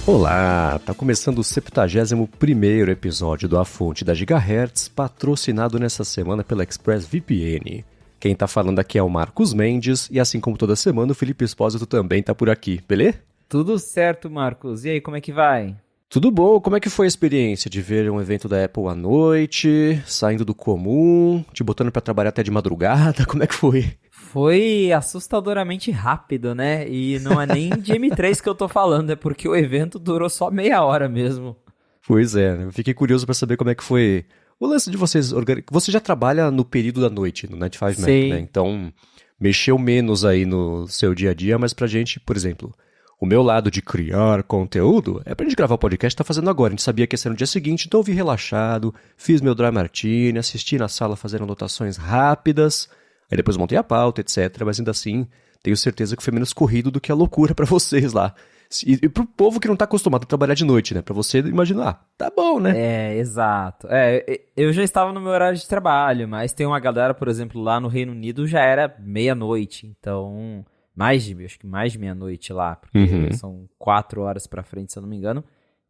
Olá, tá começando o 71º episódio do A Fonte da Gigahertz, patrocinado nessa semana pela ExpressVPN. Quem tá falando aqui é o Marcos Mendes, e assim como toda semana, o Felipe Espósito também tá por aqui, beleza? Tudo certo, Marcos. E aí, como é que vai? Tudo bom, como é que foi a experiência de ver um evento da Apple à noite, saindo do comum, te botando pra trabalhar até de madrugada, como é que foi? Foi assustadoramente rápido, né? E não é nem de M3 que eu tô falando, é porque o evento durou só meia hora mesmo. Pois é, eu fiquei curioso pra saber como é que foi o lance de vocês. Você já trabalha no período da noite, no 9 to 5 Mac, né? Sim. Então, mexeu menos aí no seu dia a dia, mas pra gente, por exemplo, o meu lado de criar conteúdo é pra gente gravar o podcast, tá fazendo agora. A gente sabia que ia ser no dia seguinte, então eu vi relaxado, fiz meu dry martini, assisti na sala fazendo anotações rápidas, aí depois montei a pauta, etc. Mas ainda assim, tenho certeza que foi menos corrido do que a loucura pra vocês lá. E pro povo que não tá acostumado a trabalhar de noite, né? Pra você imaginar, tá bom, né? Exato. Eu já estava no meu horário de trabalho, mas tem uma galera, por exemplo, lá no Reino Unido já era meia-noite, então acho que mais de meia-noite lá, porque Uhum. são 4 horas pra frente, se eu não me engano.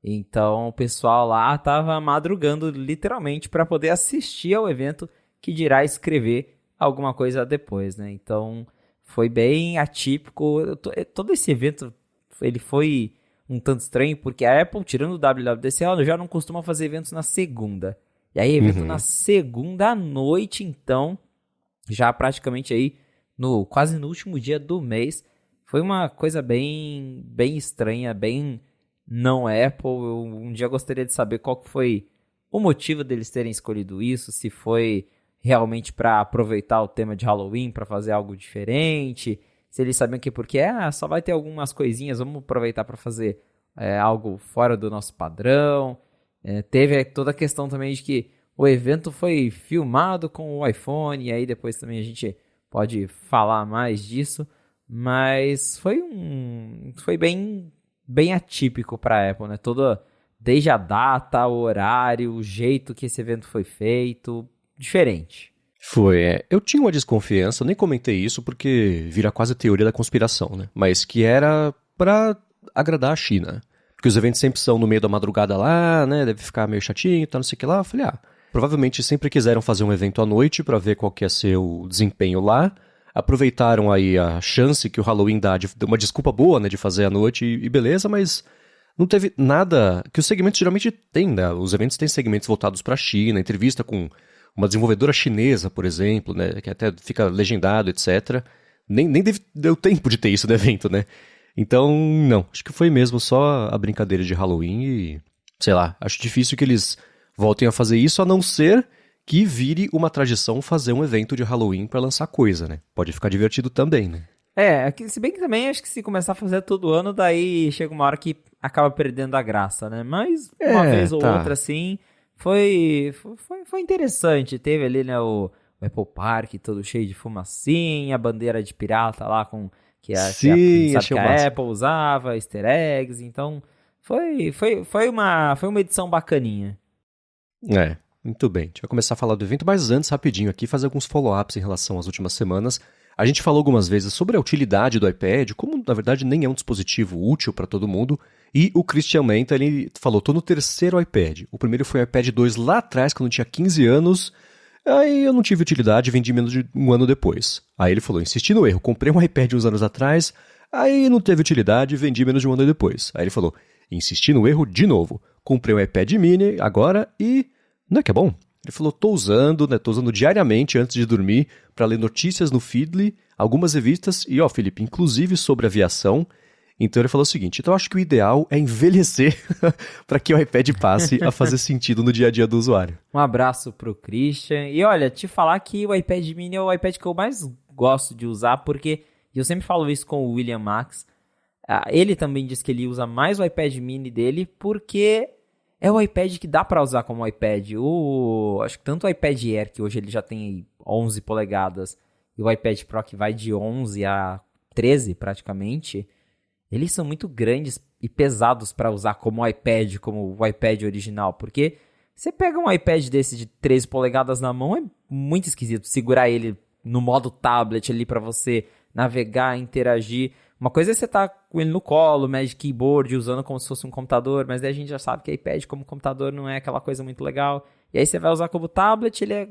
Então o pessoal lá tava madrugando literalmente para poder assistir ao evento, que dirá escrever alguma coisa depois, né? Então foi bem atípico. Todo esse evento ele foi um tanto estranho, porque a Apple, tirando o WWDC, ela já não costuma fazer eventos na segunda. E aí, evento na Uhum. segunda à noite, então, já praticamente aí, quase no último dia do mês, foi uma coisa bem estranha, bem não Apple. Eu um dia gostaria de saber qual que foi o motivo deles terem escolhido isso, se foi realmente para aproveitar o tema de Halloween, para fazer algo diferente, se eles sabiam que porque só vai ter algumas coisinhas, vamos aproveitar para fazer algo fora do nosso padrão. Teve toda a questão também de que o evento foi filmado com o iPhone, e aí depois também a gente pode falar mais disso, mas foi bem atípico para a Apple, né? Desde a data, o horário, o jeito que esse evento foi feito, diferente. Foi, é. Eu tinha uma desconfiança, eu nem comentei isso porque vira quase teoria da conspiração, né? Mas que era pra agradar a China. Porque os eventos sempre são no meio da madrugada lá, né? Deve ficar meio chatinho, tá, não sei o que lá. Eu falei, provavelmente sempre quiseram fazer um evento à noite pra ver qual que ia ser o desempenho lá. Aproveitaram aí a chance que o Halloween dá de uma desculpa boa, né? De fazer à noite e beleza, mas não teve nada que os segmentos geralmente têm, né? Os eventos têm segmentos voltados pra China, entrevista com uma desenvolvedora chinesa, por exemplo, né, que até fica legendado, etc. Nem deu tempo de ter isso no evento, né? Então, não. Acho que foi mesmo só a brincadeira de Halloween e, sei lá, acho difícil que eles voltem a fazer isso, a não ser que vire uma tradição fazer um evento de Halloween pra lançar coisa, né? Pode ficar divertido também, né? Se bem que também acho que se começar a fazer todo ano, daí chega uma hora que acaba perdendo a graça, né? Mas uma É, vez ou outra, tá. assim, foi interessante. Teve ali, né, o Apple Park todo cheio de fumacinha, a bandeira de pirata lá que a gente Sim, sabe achei que o a máximo. Apple usava, easter eggs, então foi uma edição bacaninha. É, muito bem. A gente vai começar a falar do evento, mas antes, rapidinho aqui, fazer alguns follow-ups em relação às últimas semanas. A gente falou algumas vezes sobre a utilidade do iPad, como na verdade nem é um dispositivo útil para todo mundo, e o Christian Menta, ele falou, tô no terceiro iPad. O primeiro foi o iPad 2 lá atrás, quando eu tinha 15 anos, aí eu não tive utilidade, vendi menos de um ano depois. Aí ele falou, insisti no erro, comprei um iPad uns anos atrás, aí não teve utilidade, vendi menos de um ano depois. Aí ele falou, insisti no erro de novo, comprei um iPad mini agora e não é que é bom? Ele falou, tô usando, né? Tô usando diariamente antes de dormir para ler notícias no Feedly, algumas revistas e, ó, Felipe, inclusive sobre aviação. Então ele falou o seguinte, então eu acho que o ideal é envelhecer para que o iPad passe a fazer sentido no dia a dia do usuário. Um abraço pro Christian. E olha, te falar que o iPad mini é o iPad que eu mais gosto de usar, porque eu sempre falo isso com o William Max. Ele também diz que ele usa mais o iPad mini dele, porque é o iPad que dá pra usar como iPad. Acho que tanto o iPad Air, que hoje ele já tem 11 polegadas, e o iPad Pro, que vai de 11 a 13 praticamente, eles são muito grandes e pesados para usar como iPad, como o iPad original, porque você pega um iPad desse de 13 polegadas na mão, é muito esquisito segurar ele no modo tablet ali para você navegar, interagir. Uma coisa é você tá com ele no colo, Magic Keyboard, usando como se fosse um computador, mas daí a gente já sabe que iPad como computador não é aquela coisa muito legal. E aí você vai usar como tablet, ele é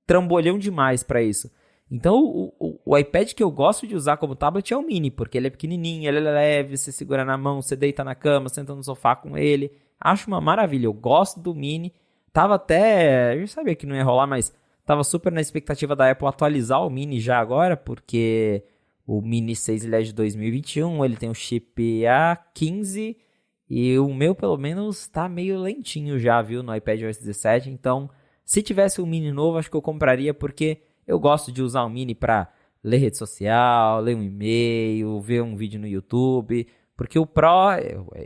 trambolhão demais pra isso. Então o iPad que eu gosto de usar como tablet é o mini, porque ele é pequenininho, ele é leve, você segura na mão, você deita na cama, senta no sofá com ele. Acho uma maravilha, eu gosto do mini. Tava até, eu sabia que não ia rolar, mas tava super na expectativa da Apple atualizar o mini já agora, porque o Mini 6 ele é de 2021, ele tem o chip A15 e o meu pelo menos tá meio lentinho já, viu, no iPadOS 17. Então, se tivesse um Mini novo, acho que eu compraria, porque eu gosto de usar o Mini para ler rede social, ler um e-mail, ver um vídeo no YouTube, porque o Pro,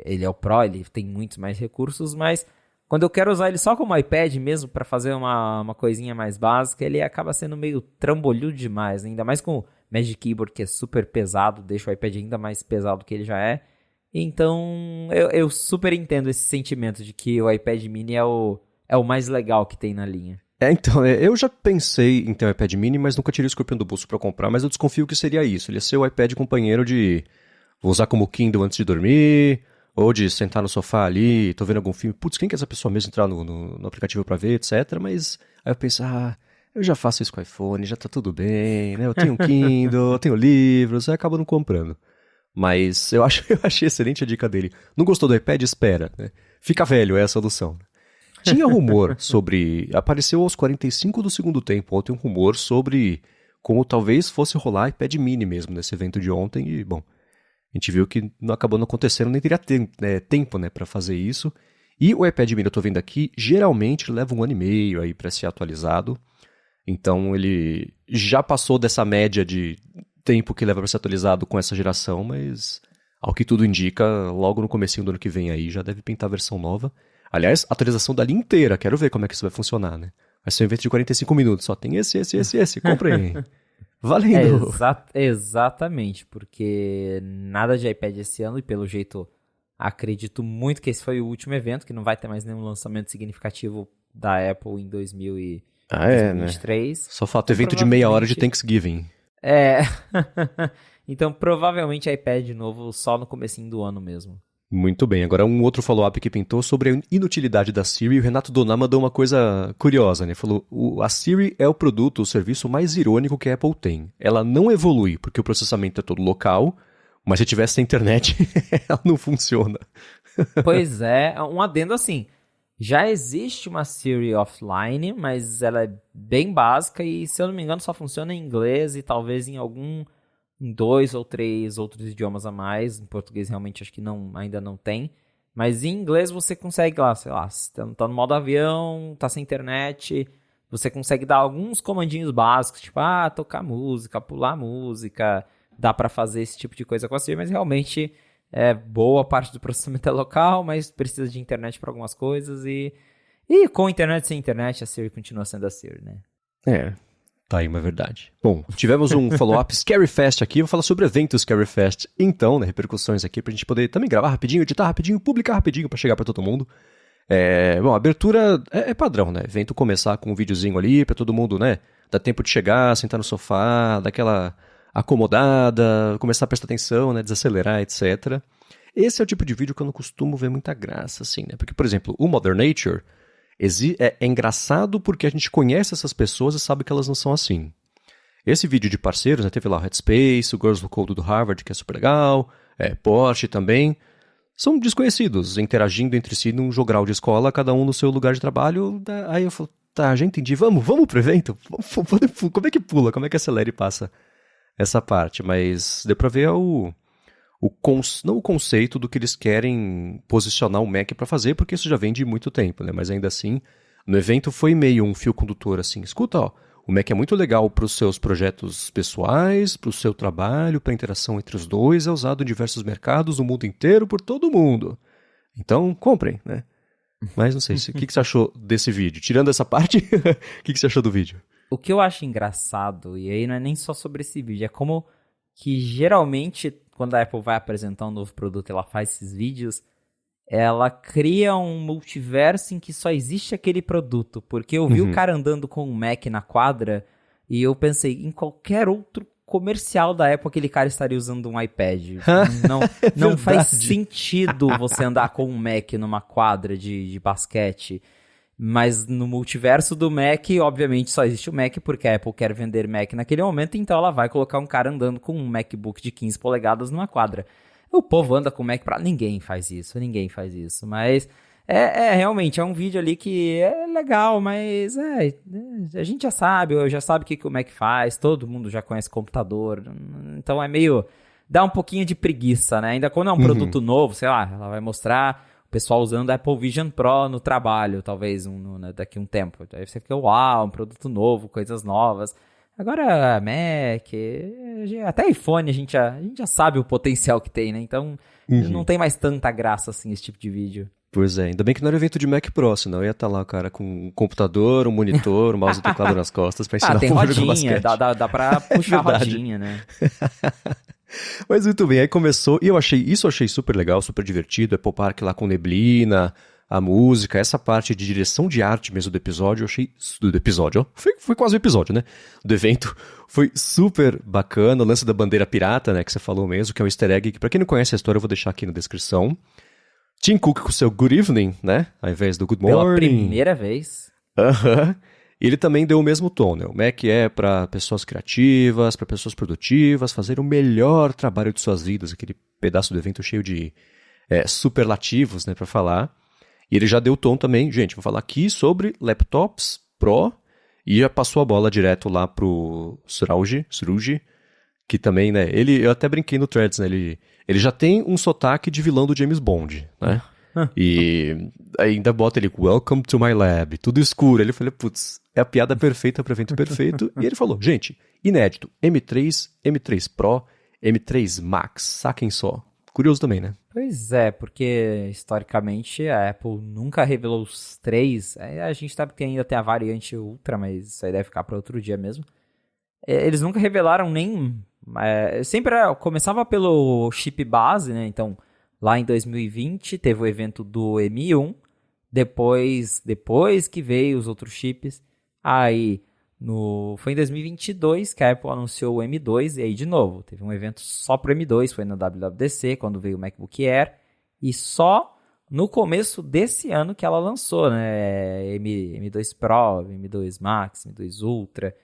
ele é o Pro, ele tem muitos mais recursos, mas quando eu quero usar ele só como iPad mesmo para fazer uma coisinha mais básica, ele acaba sendo meio trambolhudo demais, né? Ainda mais com o Magic Keyboard, que é super pesado, deixa o iPad ainda mais pesado do que ele já é. Então, eu super entendo esse sentimento de que o iPad mini é o mais legal que tem na linha. Então, eu já pensei em ter um iPad mini, mas nunca tirei o escorpião do bolso pra comprar, mas eu desconfio que seria isso. Ele ia ser o iPad companheiro de vou usar como Kindle antes de dormir, ou de sentar no sofá ali, tô vendo algum filme, putz, quem que é essa pessoa mesmo entrar no aplicativo pra ver, etc. Mas aí eu penso, eu já faço isso com o iPhone, já tá tudo bem, né? Eu tenho um Kindle, eu tenho livros, aí acabo não comprando. Mas eu achei excelente a dica dele. Não gostou do iPad? Espera, né? Fica velho, é a solução. Tinha rumor sobre... Apareceu aos 45 do segundo tempo, ontem um rumor sobre como talvez fosse rolar iPad mini mesmo nesse evento de ontem. E, bom, a gente viu que não acabou não acontecendo, nem teria tempo, né, pra fazer isso. E o iPad mini, eu tô vendo aqui, geralmente leva 1 ano e meio aí pra ser atualizado. Então ele já passou dessa média de tempo que leva pra ser atualizado com essa geração, mas ao que tudo indica, logo no comecinho do ano que vem aí já deve pintar a versão nova. Aliás, atualização da linha inteira, quero ver como é que isso vai funcionar, né? Vai ser um evento de 45 minutos, só tem esse, compra aí. Valendo! Exatamente, porque nada de iPad esse ano e pelo jeito acredito muito que esse foi o último evento, que não vai ter mais nenhum lançamento significativo da Apple em 2023. Né? Só falta evento de meia hora de Thanksgiving. Então provavelmente iPad novo só no comecinho do ano mesmo. Muito bem, agora um outro follow-up que pintou sobre a inutilidade da Siri. O Renato Doná mandou uma coisa curiosa, né? Falou, a Siri é o produto, o serviço mais irônico que a Apple tem. Ela não evolui, porque o processamento é todo local, mas se tivesse na internet, ela não funciona. Pois é, um adendo assim, já existe uma Siri offline, mas ela é bem básica e, se eu não me engano, só funciona em inglês e talvez em 2 ou 3 outros idiomas a mais. Em português realmente acho que ainda não tem. Mas em inglês você consegue lá, sei lá, tá no modo avião, tá sem internet, você consegue dar alguns comandinhos básicos, tipo, tocar música, pular música, dá pra fazer esse tipo de coisa com a Siri, mas realmente boa parte do processamento é local, mas precisa de internet pra algumas coisas e com internet sem internet a Siri continua sendo a Siri, né? Tá aí uma verdade. Bom, tivemos um follow-up Scary Fest aqui, vou falar sobre o evento Scary Fest. Então, né, repercussões aqui pra gente poder também gravar rapidinho, editar rapidinho, publicar rapidinho pra chegar pra todo mundo. Bom, a abertura é padrão, né? Evento começar com um videozinho ali pra todo mundo, né? Dar tempo de chegar, sentar no sofá, dar aquela acomodada, começar a prestar atenção, né? Desacelerar, etc. Esse é o tipo de vídeo que eu não costumo ver muita graça, assim, né? Porque, por exemplo, o Mother Nature é engraçado porque a gente conhece essas pessoas e sabe que elas não são assim. Esse vídeo de parceiros, né, teve lá o Headspace, o Girls Who Code do Harvard, que é super legal, Porsche também, são desconhecidos, interagindo entre si num jogral de escola, cada um no seu lugar de trabalho. Aí eu falo, tá, já entendi, vamos pro evento? Como é que pula, como é que acelera e passa essa parte? Mas deu pra ver não o conceito do que eles querem posicionar o Mac para fazer, porque isso já vem de muito tempo, né? Mas ainda assim, no evento foi meio um fio condutor assim, escuta, o Mac é muito legal para os seus projetos pessoais, para o seu trabalho, para a interação entre os dois, é usado em diversos mercados no mundo inteiro, por todo mundo. Então, comprem, né? Mas não sei, o que você achou desse vídeo? Tirando essa parte, o que você achou do vídeo? O que eu acho engraçado, e aí não é nem só sobre esse vídeo, é como que geralmente, quando a Apple vai apresentar um novo produto, ela faz esses vídeos, ela cria um multiverso em que só existe aquele produto. Porque eu vi o cara andando com um Mac na quadra e eu pensei, em qualquer outro comercial da Apple aquele cara estaria usando um iPad. Não faz sentido você andar com um Mac numa quadra de basquete. Mas no multiverso do Mac, obviamente só existe o Mac porque a Apple quer vender Mac naquele momento, então ela vai colocar um cara andando com um MacBook de 15 polegadas numa quadra. O povo anda com o Mac pra... Ninguém faz isso, mas realmente é um vídeo ali que é legal, mas a gente já sabe o que o Mac faz, todo mundo já conhece computador, então é meio... dá um pouquinho de preguiça, né? Ainda quando é um produto novo, sei lá, ela vai mostrar... pessoal usando a Apple Vision Pro no trabalho, talvez daqui a um tempo. Aí você fica, uau, um produto novo, coisas novas. Agora, Mac, até iPhone, a gente já sabe o potencial que tem, né? Então, não tem mais tanta graça assim esse tipo de vídeo. Pois é, ainda bem que não era evento de Mac Pro, senão ia estar lá o cara com um computador, um monitor, um mouse e teclado nas costas pra ensinar tem um jogo de rodinha, basquete. dá pra puxar a rodinha, né? Mas muito bem, aí começou, e eu achei super legal, super divertido, Apple Park lá com neblina, a música, essa parte de direção de arte mesmo do episódio, eu achei, do episódio, ó, foi quase um episódio, né, do evento, foi super bacana, o lance da bandeira pirata, né, que você falou mesmo, que é um easter egg, que pra quem não conhece a história eu vou deixar aqui na descrição. Tim Cook com o seu good evening, né, ao invés do good morning. Pela primeira vez. Ele também deu o mesmo tom, né? O Mac é para pessoas criativas, para pessoas produtivas, fazer o melhor trabalho de suas vidas, aquele pedaço do evento cheio de superlativos, né, para falar. E ele já deu o tom também, gente, vou falar aqui sobre laptops Pro, e já passou a bola direto lá pro Suruji, que também, né, eu até brinquei no Threads, né, ele já tem um sotaque de vilão do James Bond, né? E ainda bota ele, welcome to my lab, tudo escuro. Ele falou, putz, é a piada perfeita para evento perfeito. E ele falou, gente, inédito, M3, M3 Pro, M3 Max, saquem só. Curioso também, né? Pois é, porque historicamente a Apple nunca revelou os três. A gente sabe que ainda tem a variante Ultra, mas isso aí deve ficar para outro dia mesmo. Eles nunca revelaram nem... sempre começava pelo chip base, né? Então... lá em 2020, teve o evento do M1, depois que veio os outros chips, aí foi em 2022 que a Apple anunciou o M2, e aí de novo, teve um evento só pro M2, foi na WWDC, quando veio o MacBook Air, e só no começo desse ano que ela lançou, né, M2 Pro, M2 Max, M2 Ultra,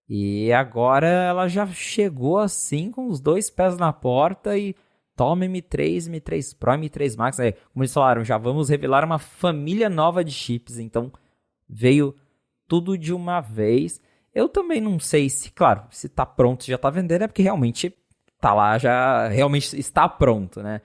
e agora ela já chegou assim com os dois pés na porta e toma M3, M3 Pro, M3 Max. Como eles falaram, já vamos revelar uma família nova de chips. Então, veio tudo de uma vez. Eu também não sei se, claro, se tá pronto, já tá vendendo, é porque realmente tá lá, já realmente está pronto, né?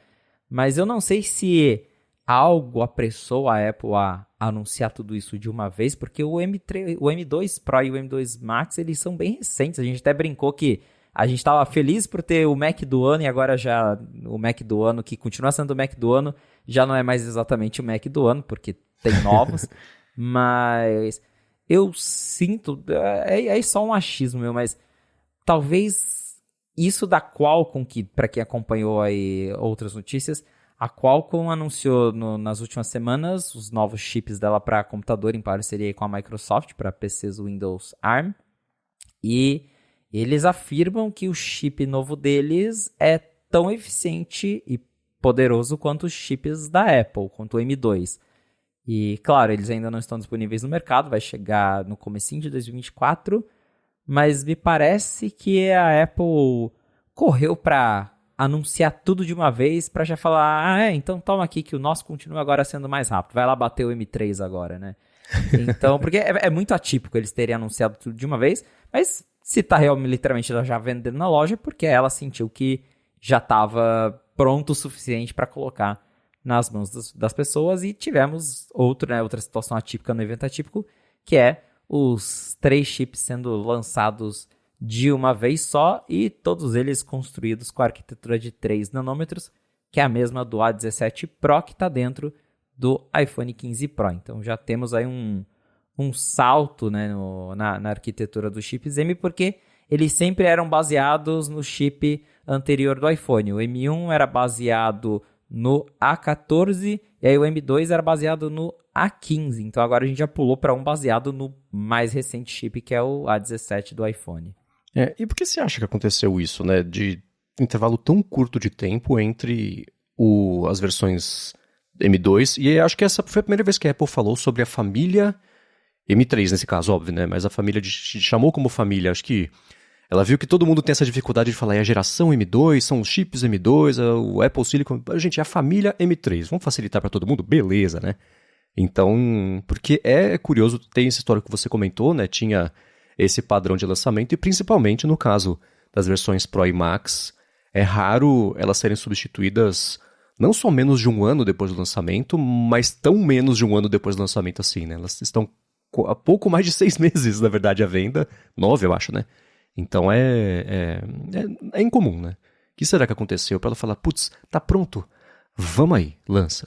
Mas eu não sei se algo apressou a Apple a anunciar tudo isso de uma vez, porque o M2 Pro e o M2 Max, eles são bem recentes. A gente até brincou que a gente estava feliz por ter o Mac do ano, e agora já o Mac do ano, que continua sendo o Mac do ano, já não é mais exatamente o Mac do ano, porque tem novos. Mas eu sinto, é só um achismo meu, mas talvez isso da Qualcomm, que para quem acompanhou aí outras notícias, a Qualcomm anunciou nas últimas semanas os novos chips dela para computador em parceria com a Microsoft, para PCs Windows ARM, e eles afirmam que o chip novo deles é tão eficiente e poderoso quanto os chips da Apple, quanto o M2. E, claro, eles ainda não estão disponíveis no mercado, vai chegar no comecinho de 2024, mas me parece que a Apple correu para anunciar tudo de uma vez, para já falar, então toma aqui que o nosso continua agora sendo mais rápido, vai lá bater o M3 agora, né? Então, porque é muito atípico eles terem anunciado tudo de uma vez, mas... se tá realmente, literalmente, ela já vendendo na loja, porque ela sentiu que já estava pronto o suficiente para colocar nas mãos das pessoas. E tivemos outra situação atípica no evento atípico, que é os 3 chips sendo lançados de uma vez só, e todos eles construídos com a arquitetura de 3 nanômetros, que é a mesma do A17 Pro, que está dentro do iPhone 15 Pro. Então já temos aí um salto, né, na arquitetura dos chips M, porque eles sempre eram baseados no chip anterior do iPhone. O M1 era baseado no A14 e aí o M2 era baseado no A15. Então agora a gente já pulou para um baseado no mais recente chip, que é o A17 do iPhone. E por que você acha que aconteceu isso, né? De intervalo tão curto de tempo entre as versões M2, e acho que essa foi a primeira vez que a Apple falou sobre a família M3, nesse caso, óbvio, né? Mas a família chamou como família, acho que ela viu que todo mundo tem essa dificuldade de falar, é a geração M2, são os chips M2, o Apple Silicon, gente, é a família M3, vamos facilitar para todo mundo? Beleza, né? Então, porque é curioso, tem essa história que você comentou, né? Tinha esse padrão de lançamento, e principalmente no caso das versões Pro e Max, é raro elas serem substituídas não só menos de um ano depois do lançamento, mas tão menos de um ano depois do lançamento assim, né? Elas estão há pouco mais de 6 meses, na verdade, à venda. 9, eu acho, né? Então é incomum, né? O que será que aconteceu para ela falar, putz, tá pronto, vamos aí, lança.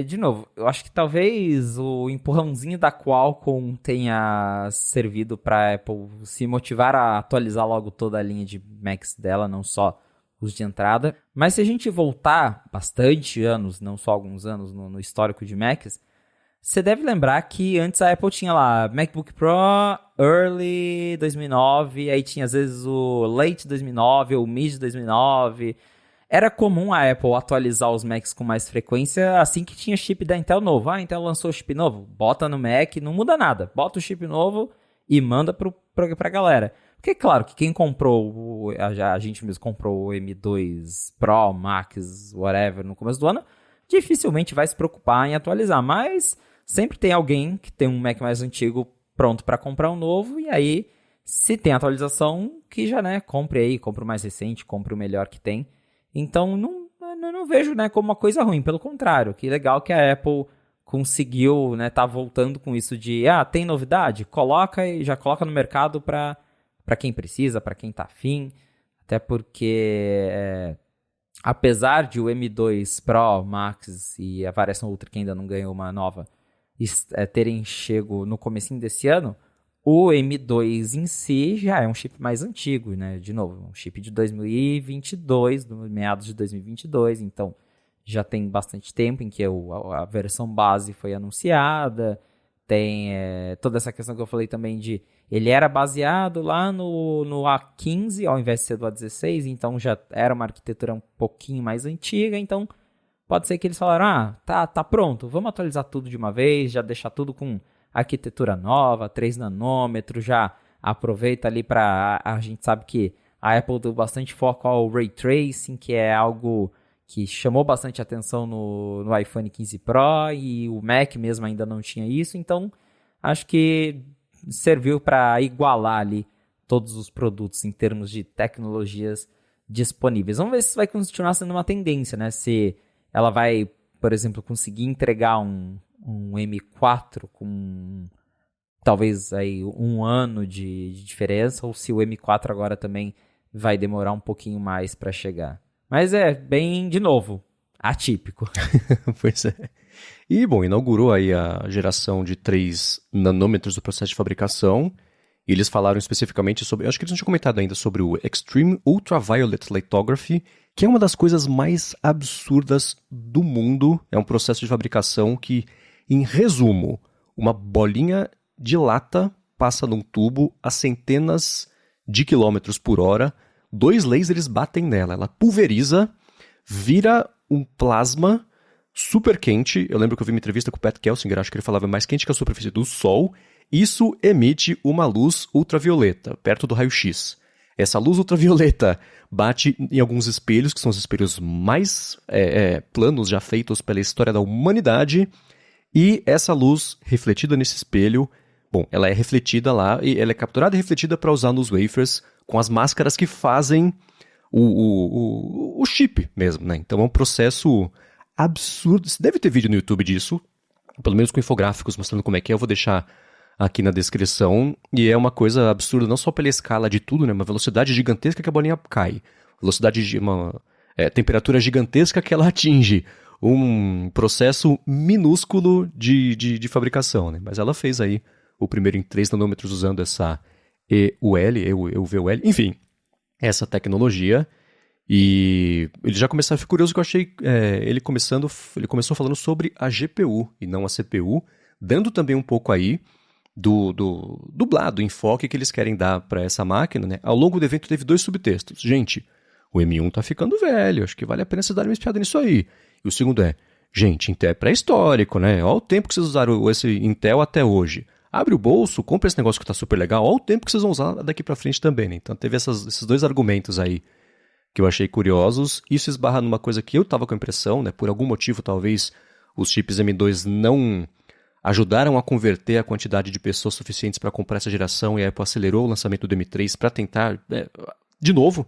De novo, eu acho que talvez o empurrãozinho da Qualcomm tenha servido para a Apple se motivar a atualizar logo toda a linha de Macs dela, não só os de entrada. Mas se a gente voltar bastante anos, não só alguns anos no histórico de Macs, você deve lembrar que antes a Apple tinha lá MacBook Pro Early 2009, aí tinha às vezes o Late 2009 ou Mid 2009. Era comum a Apple atualizar os Macs com mais frequência assim que tinha chip da Intel novo. A Intel lançou chip novo, bota no Mac, não muda nada. Bota o chip novo e manda pra galera. Porque, claro, que quem comprou, a gente mesmo comprou o M2 Pro, Max, whatever, no começo do ano, dificilmente vai se preocupar em atualizar. Mas sempre tem alguém que tem um Mac mais antigo pronto para comprar um novo. E aí, se tem atualização, que já, né, compre aí, compre o mais recente, compre o melhor que tem. Então, não vejo, né, como uma coisa ruim. Pelo contrário, que legal que a Apple conseguiu, né, tá voltando com isso de, tem novidade? Coloca e já coloca no mercado para quem precisa, para quem tá afim. Até porque, apesar de o M2 Pro, Max e a variação Ultra, que ainda não ganhou uma nova, terem chego no comecinho desse ano, o M2 em si já é um chip mais antigo, né? De novo, um chip de 2022, meados de 2022, então já tem bastante tempo em que a versão base foi anunciada. Tem toda essa questão que eu falei também de ele era baseado lá no A15 ao invés de ser do A16, então já era uma arquitetura um pouquinho mais antiga, então pode ser que eles falaram, tá pronto, vamos atualizar tudo de uma vez, já deixar tudo com arquitetura nova, 3 nanômetros, já aproveita ali a gente sabe que a Apple deu bastante foco ao Ray Tracing, que é algo que chamou bastante atenção no iPhone 15 Pro, e o Mac mesmo ainda não tinha isso, então acho que serviu para igualar ali todos os produtos em termos de tecnologias disponíveis. Vamos ver se vai continuar sendo uma tendência, né? Se ela vai, por exemplo, conseguir entregar um M4 com talvez aí um ano de diferença, ou se o M4 agora também vai demorar um pouquinho mais para chegar. Mas bem, de novo, atípico. Pois é. E, bom, inaugurou aí a geração de 3 nanômetros do processo de fabricação. E eles falaram especificamente sobre, acho que eles não tinham comentado ainda sobre o Extreme Ultraviolet Lithography, que é uma das coisas mais absurdas do mundo. É um processo de fabricação que, em resumo, uma bolinha de lata passa num tubo a centenas de quilômetros por hora, 2 lasers batem nela, ela pulveriza, vira um plasma super quente. Eu lembro que eu vi uma entrevista com o Pat Gelsinger, acho que ele falava mais quente que a superfície do Sol. Isso emite uma luz ultravioleta, perto do raio-x. Essa luz ultravioleta bate em alguns espelhos, que são os espelhos mais planos já feitos pela história da humanidade, e essa luz refletida nesse espelho, bom, ela é refletida lá, e ela é capturada e refletida para usar nos wafers, com as máscaras que fazem o chip mesmo, né? Então é um processo absurdo. Você deve ter vídeo no YouTube disso, pelo menos com infográficos mostrando como é que é, eu vou deixar aqui na descrição, e é uma coisa absurda, não só pela escala de tudo, né? Uma velocidade gigantesca que a bolinha cai, velocidade de temperatura gigantesca que ela atinge, um processo minúsculo de fabricação, né? Mas ela fez aí o primeiro em 3 nanômetros usando essa EUVL, enfim, essa tecnologia. E ele já começou, foi curioso que eu achei, ele começou falando sobre a GPU e não a CPU, dando também um pouco aí do dublado, enfoque que eles querem dar para essa máquina, né? Ao longo do evento teve 2 subtextos. Gente, o M1 tá ficando velho, acho que vale a pena vocês darem uma espiada nisso aí. E o segundo é, gente, Intel é pré-histórico, né? Olha o tempo que vocês usaram esse Intel até hoje. Abre o bolso, compra esse negócio que tá super legal, olha o tempo que vocês vão usar daqui para frente também, né? Então teve esses 2 argumentos aí que eu achei curiosos. Isso esbarra numa coisa que eu tava com a impressão, né? Por algum motivo, talvez, os chips M2 não ajudaram a converter a quantidade de pessoas suficientes para comprar essa geração e a Apple acelerou o lançamento do M3 para tentar, de novo,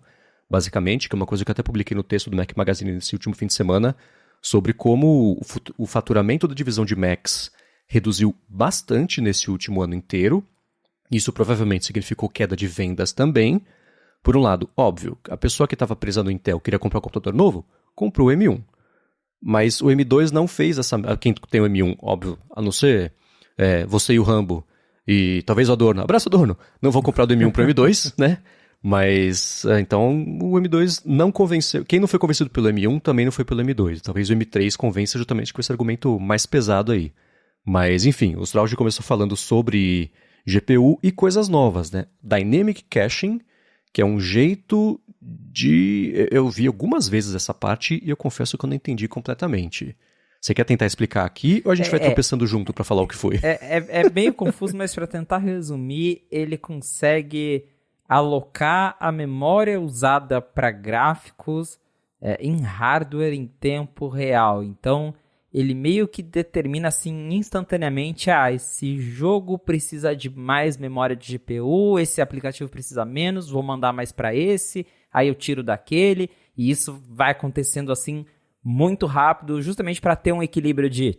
basicamente, que é uma coisa que eu até publiquei no texto do Mac Magazine nesse último fim de semana, sobre como o faturamento da divisão de Macs reduziu bastante nesse último ano inteiro. Isso provavelmente significou queda de vendas também. Por um lado, óbvio, a pessoa que estava presa no Intel queria comprar um computador novo, comprou o M1. Mas o M2 não fez essa... Quem tem o M1, óbvio, a não ser você e o Rambo, e talvez o Adorno. Abraço, Adorno! Não vou comprar do M1 para o M2, né? Mas, então, o M2 não convenceu... Quem não foi convencido pelo M1 também não foi pelo M2. Talvez o M3 convença justamente com esse argumento mais pesado aí. Mas, enfim, o Strauch começou falando sobre GPU e coisas novas, né? Dynamic Caching, que é um jeito de... Eu vi algumas vezes essa parte e eu confesso que eu não entendi completamente. Você quer tentar explicar aqui ou a gente vai tropeçando junto para falar o que foi? É meio confuso, mas para tentar resumir, ele consegue alocar a memória usada para gráficos em hardware em tempo real. Então, ele meio que determina assim instantaneamente, esse jogo precisa de mais memória de GPU, esse aplicativo precisa menos, vou mandar mais para esse, aí eu tiro daquele, e isso vai acontecendo assim muito rápido, justamente para ter um equilíbrio de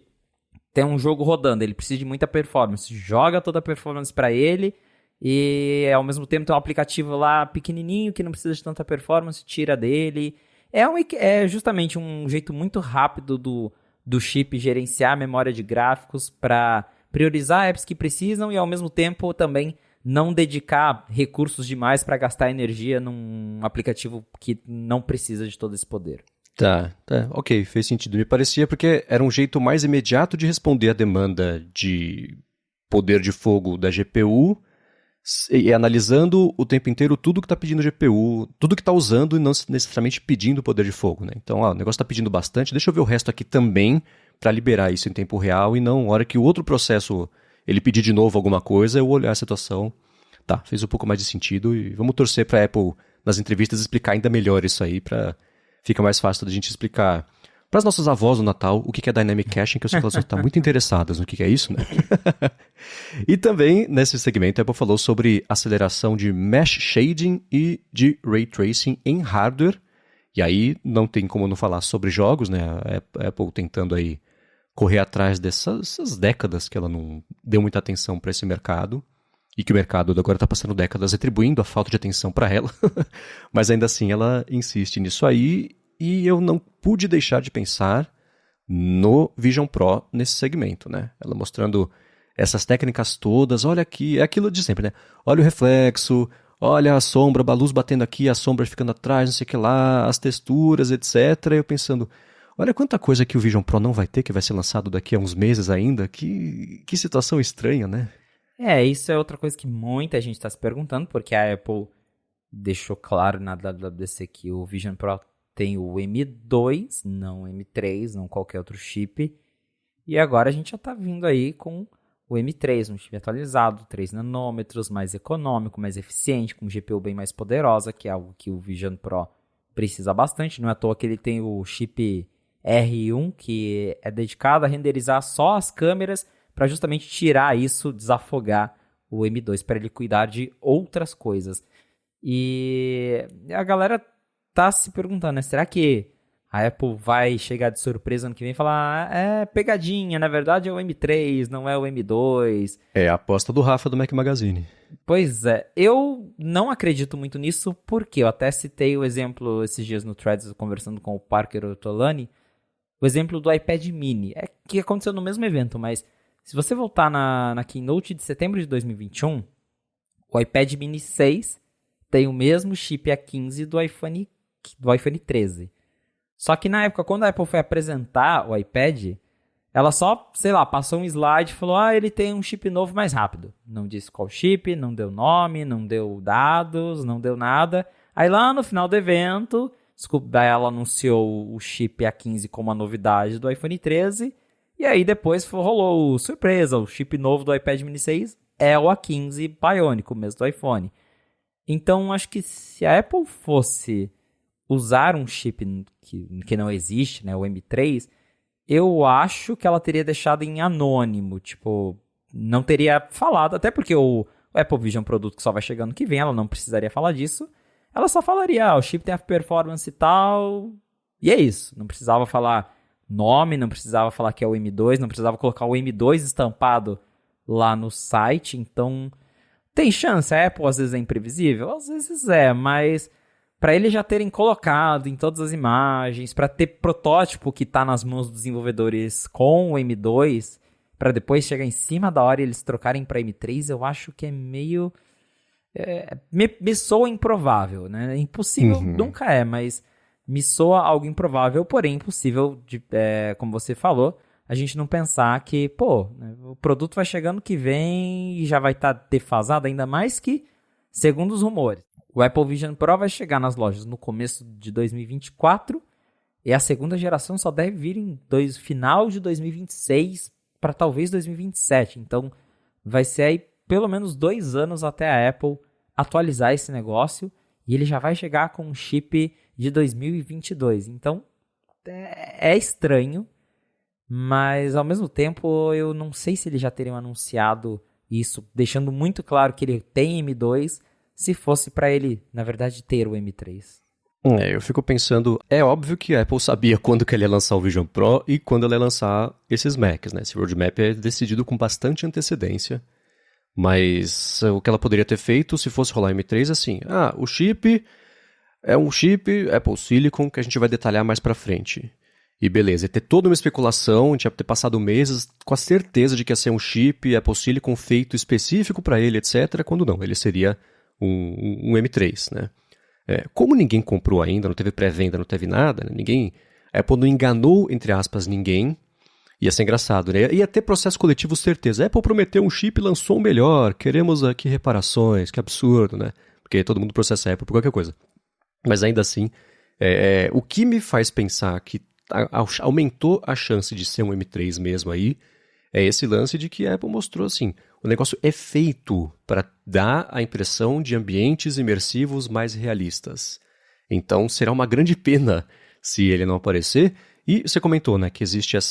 ter um jogo rodando, ele precisa de muita performance, joga toda a performance para ele, e ao mesmo tempo tem um aplicativo lá pequenininho que não precisa de tanta performance, tira dele. É justamente um jeito muito rápido do chip gerenciar a memória de gráficos para priorizar apps que precisam e ao mesmo tempo também não dedicar recursos demais para gastar energia num aplicativo que não precisa de todo esse poder. Tá, ok, fez sentido. Me parecia porque era um jeito mais imediato de responder à demanda de poder de fogo da GPU e analisando o tempo inteiro tudo que está pedindo GPU, tudo que está usando e não necessariamente pedindo poder de fogo, né? Então, o negócio está pedindo bastante, deixa eu ver o resto aqui também para liberar isso em tempo real e não na hora que o outro processo ele pedir de novo alguma coisa, eu olhar a situação. Tá, fez um pouco mais de sentido e vamos torcer para a Apple nas entrevistas explicar ainda melhor isso aí para fica mais fácil da gente explicar para as nossas avós no Natal o que é Dynamic Caching, que eu sei que elas estão muito interessadas no que é isso, né? E também, nesse segmento, a Apple falou sobre aceleração de Mesh Shading e de Ray Tracing em hardware. E aí não tem como não falar sobre jogos, né? A Apple tentando aí correr atrás dessas décadas que ela não deu muita atenção para esse mercado. E que o mercado agora está passando décadas atribuindo a falta de atenção para ela. Mas ainda assim ela insiste nisso aí. E eu não pude deixar de pensar no Vision Pro nesse segmento, né? Ela mostrando essas técnicas todas, olha aqui, é aquilo de sempre, né? Olha o reflexo, olha a sombra, a luz batendo aqui, a sombra ficando atrás, não sei o que lá, as texturas, etc. E eu pensando, olha quanta coisa que o Vision Pro não vai ter, que vai ser lançado daqui a uns meses ainda. Que situação estranha, né? Isso é outra coisa que muita gente está se perguntando, porque a Apple deixou claro na WWDC que o Vision Pro tem o M2, não o M3, não qualquer outro chip. E agora a gente já está vindo aí com o M3, um chip atualizado, 3 nanômetros, mais econômico, mais eficiente, com GPU bem mais poderosa, que é algo que o Vision Pro precisa bastante. Não é à toa que ele tem o chip R1, que é dedicado a renderizar só as câmeras, para justamente tirar isso, desafogar o M2, para ele cuidar de outras coisas. E a galera tá se perguntando, né? Será que a Apple vai chegar de surpresa ano que vem e falar, pegadinha, na verdade é o M3, não é o M2. É a aposta do Rafa do Mac Magazine. Pois é, eu não acredito muito nisso, porque eu até citei o exemplo esses dias no Threads, conversando com o Parker Ottolani, o exemplo do iPad mini, que aconteceu no mesmo evento, mas se você voltar na Keynote de setembro de 2021, o iPad mini 6 tem o mesmo chip A15 do iPhone 13. Só que na época, quando a Apple foi apresentar o iPad, Ela só, sei lá, passou um slide e falou, ele tem um chip novo mais rápido. Não disse qual chip, não deu nome, não deu dados, não deu nada. Aí lá no final do evento, daí ela anunciou o chip A15 como a novidade do iPhone 13. E aí depois rolou surpresa, o chip novo do iPad mini 6 é o A15 Bionic, o mesmo do iPhone. Então acho que se a Apple fosse usar um chip que não existe, né, o M3, eu acho que ela teria deixado em anônimo, tipo, não teria falado, até porque o Apple Vision é um produto que só vai chegando que vem, ela não precisaria falar disso. Ela só falaria, o chip tem a performance e tal, e é isso. Não precisava falar nome, não precisava falar que é o M2, não precisava colocar o M2 estampado lá no site, então tem chance. A Apple às vezes é imprevisível, às vezes é, mas para eles já terem colocado em todas as imagens, para ter protótipo que está nas mãos dos desenvolvedores com o M2, para depois chegar em cima da hora e eles trocarem para M3, eu acho que é meio... me soa improvável, né? Impossível nunca é, mas me soa algo improvável, porém impossível, como você falou, a gente não pensar que, né, o produto vai chegando que vem e já vai estar defasado, ainda mais que, segundo os rumores, o Apple Vision Pro vai chegar nas lojas no começo de 2024 e a segunda geração só deve vir em final de 2026 para talvez 2027. Então, vai ser aí pelo menos 2 anos até a Apple atualizar esse negócio e ele já vai chegar com um chip de 2022. Então, é estranho, mas ao mesmo tempo eu não sei se eles já teriam anunciado isso, deixando muito claro que ele tem M2, se fosse para ele, na verdade, ter o M3. Eu fico pensando, é óbvio que a Apple sabia quando que ela ia lançar o Vision Pro e quando ela ia lançar esses Macs, né? Esse roadmap é decidido com bastante antecedência. Mas o que ela poderia ter feito se fosse rolar M3 assim, o chip é um chip Apple Silicon que a gente vai detalhar mais pra frente. E beleza, ia ter toda uma especulação, a gente ia ter passado meses com a certeza de que ia ser um chip Apple Silicon feito específico pra ele, etc. Quando não, ele seria um M3, né? Como ninguém comprou ainda, não teve pré-venda, não teve nada, né? A Apple não enganou, entre aspas, ninguém. Ia ser engraçado, né? Ia ter processo coletivo, certeza. A Apple prometeu um chip e lançou um melhor. Queremos aqui reparações. Que absurdo, né? Porque todo mundo processa a Apple por qualquer coisa. Mas ainda assim, o que me faz pensar que aumentou a chance de ser um M3 mesmo aí é esse lance de que a Apple mostrou assim, o negócio é feito para dar a impressão de ambientes imersivos mais realistas. Então será uma grande pena se ele não aparecer. E você comentou, né, que existe a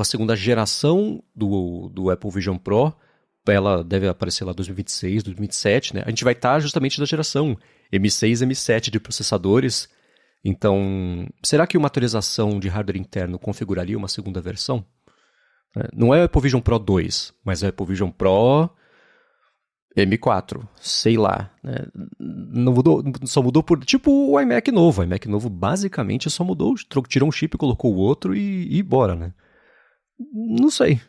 segunda geração do Apple Vision Pro, ela deve aparecer lá em 2026, 2027, né? A gente vai estar justamente na geração M6, M7 de processadores. Então, será que uma atualização de hardware interno configuraria uma segunda versão? Não é o Apple Vision Pro 2, mas é o Apple Vision Pro M4, sei lá. Né? Não mudou, só mudou por... Tipo o iMac novo. O iMac novo basicamente só mudou, tirou um chip, colocou o outro e bora, né? Não sei.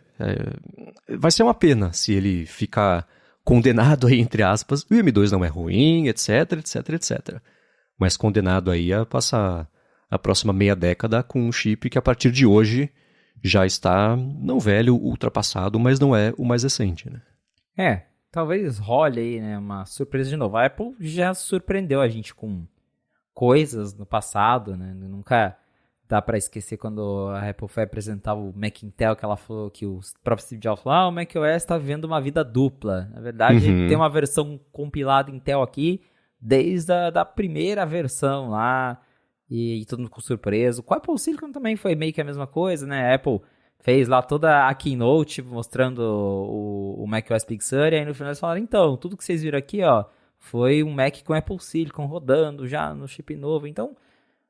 Vai ser uma pena se ele ficar condenado aí, entre aspas. O M2 não é ruim, etc, etc, etc. Mas condenado aí a passar a próxima meia década com um chip que a partir de hoje já está, não velho, ultrapassado, mas não é o mais recente, né? Talvez role aí, né, uma surpresa de novo. A Apple já surpreendeu a gente com coisas no passado, né? Nunca dá pra esquecer quando a Apple foi apresentar o Mac Intel, que ela falou que o próprio Steve Jobs falou, o macOS tá vivendo uma vida dupla. Na verdade, tem uma versão compilada Intel aqui, desde a primeira versão lá, e todo mundo com surpresa. Com o Apple Silicon também foi meio que a mesma coisa, né? A Apple fez lá toda a keynote mostrando o macOS Big Sur, e aí no final eles falaram, então, tudo que vocês viram aqui, ó, foi um Mac com Apple Silicon rodando já no chip novo. Então,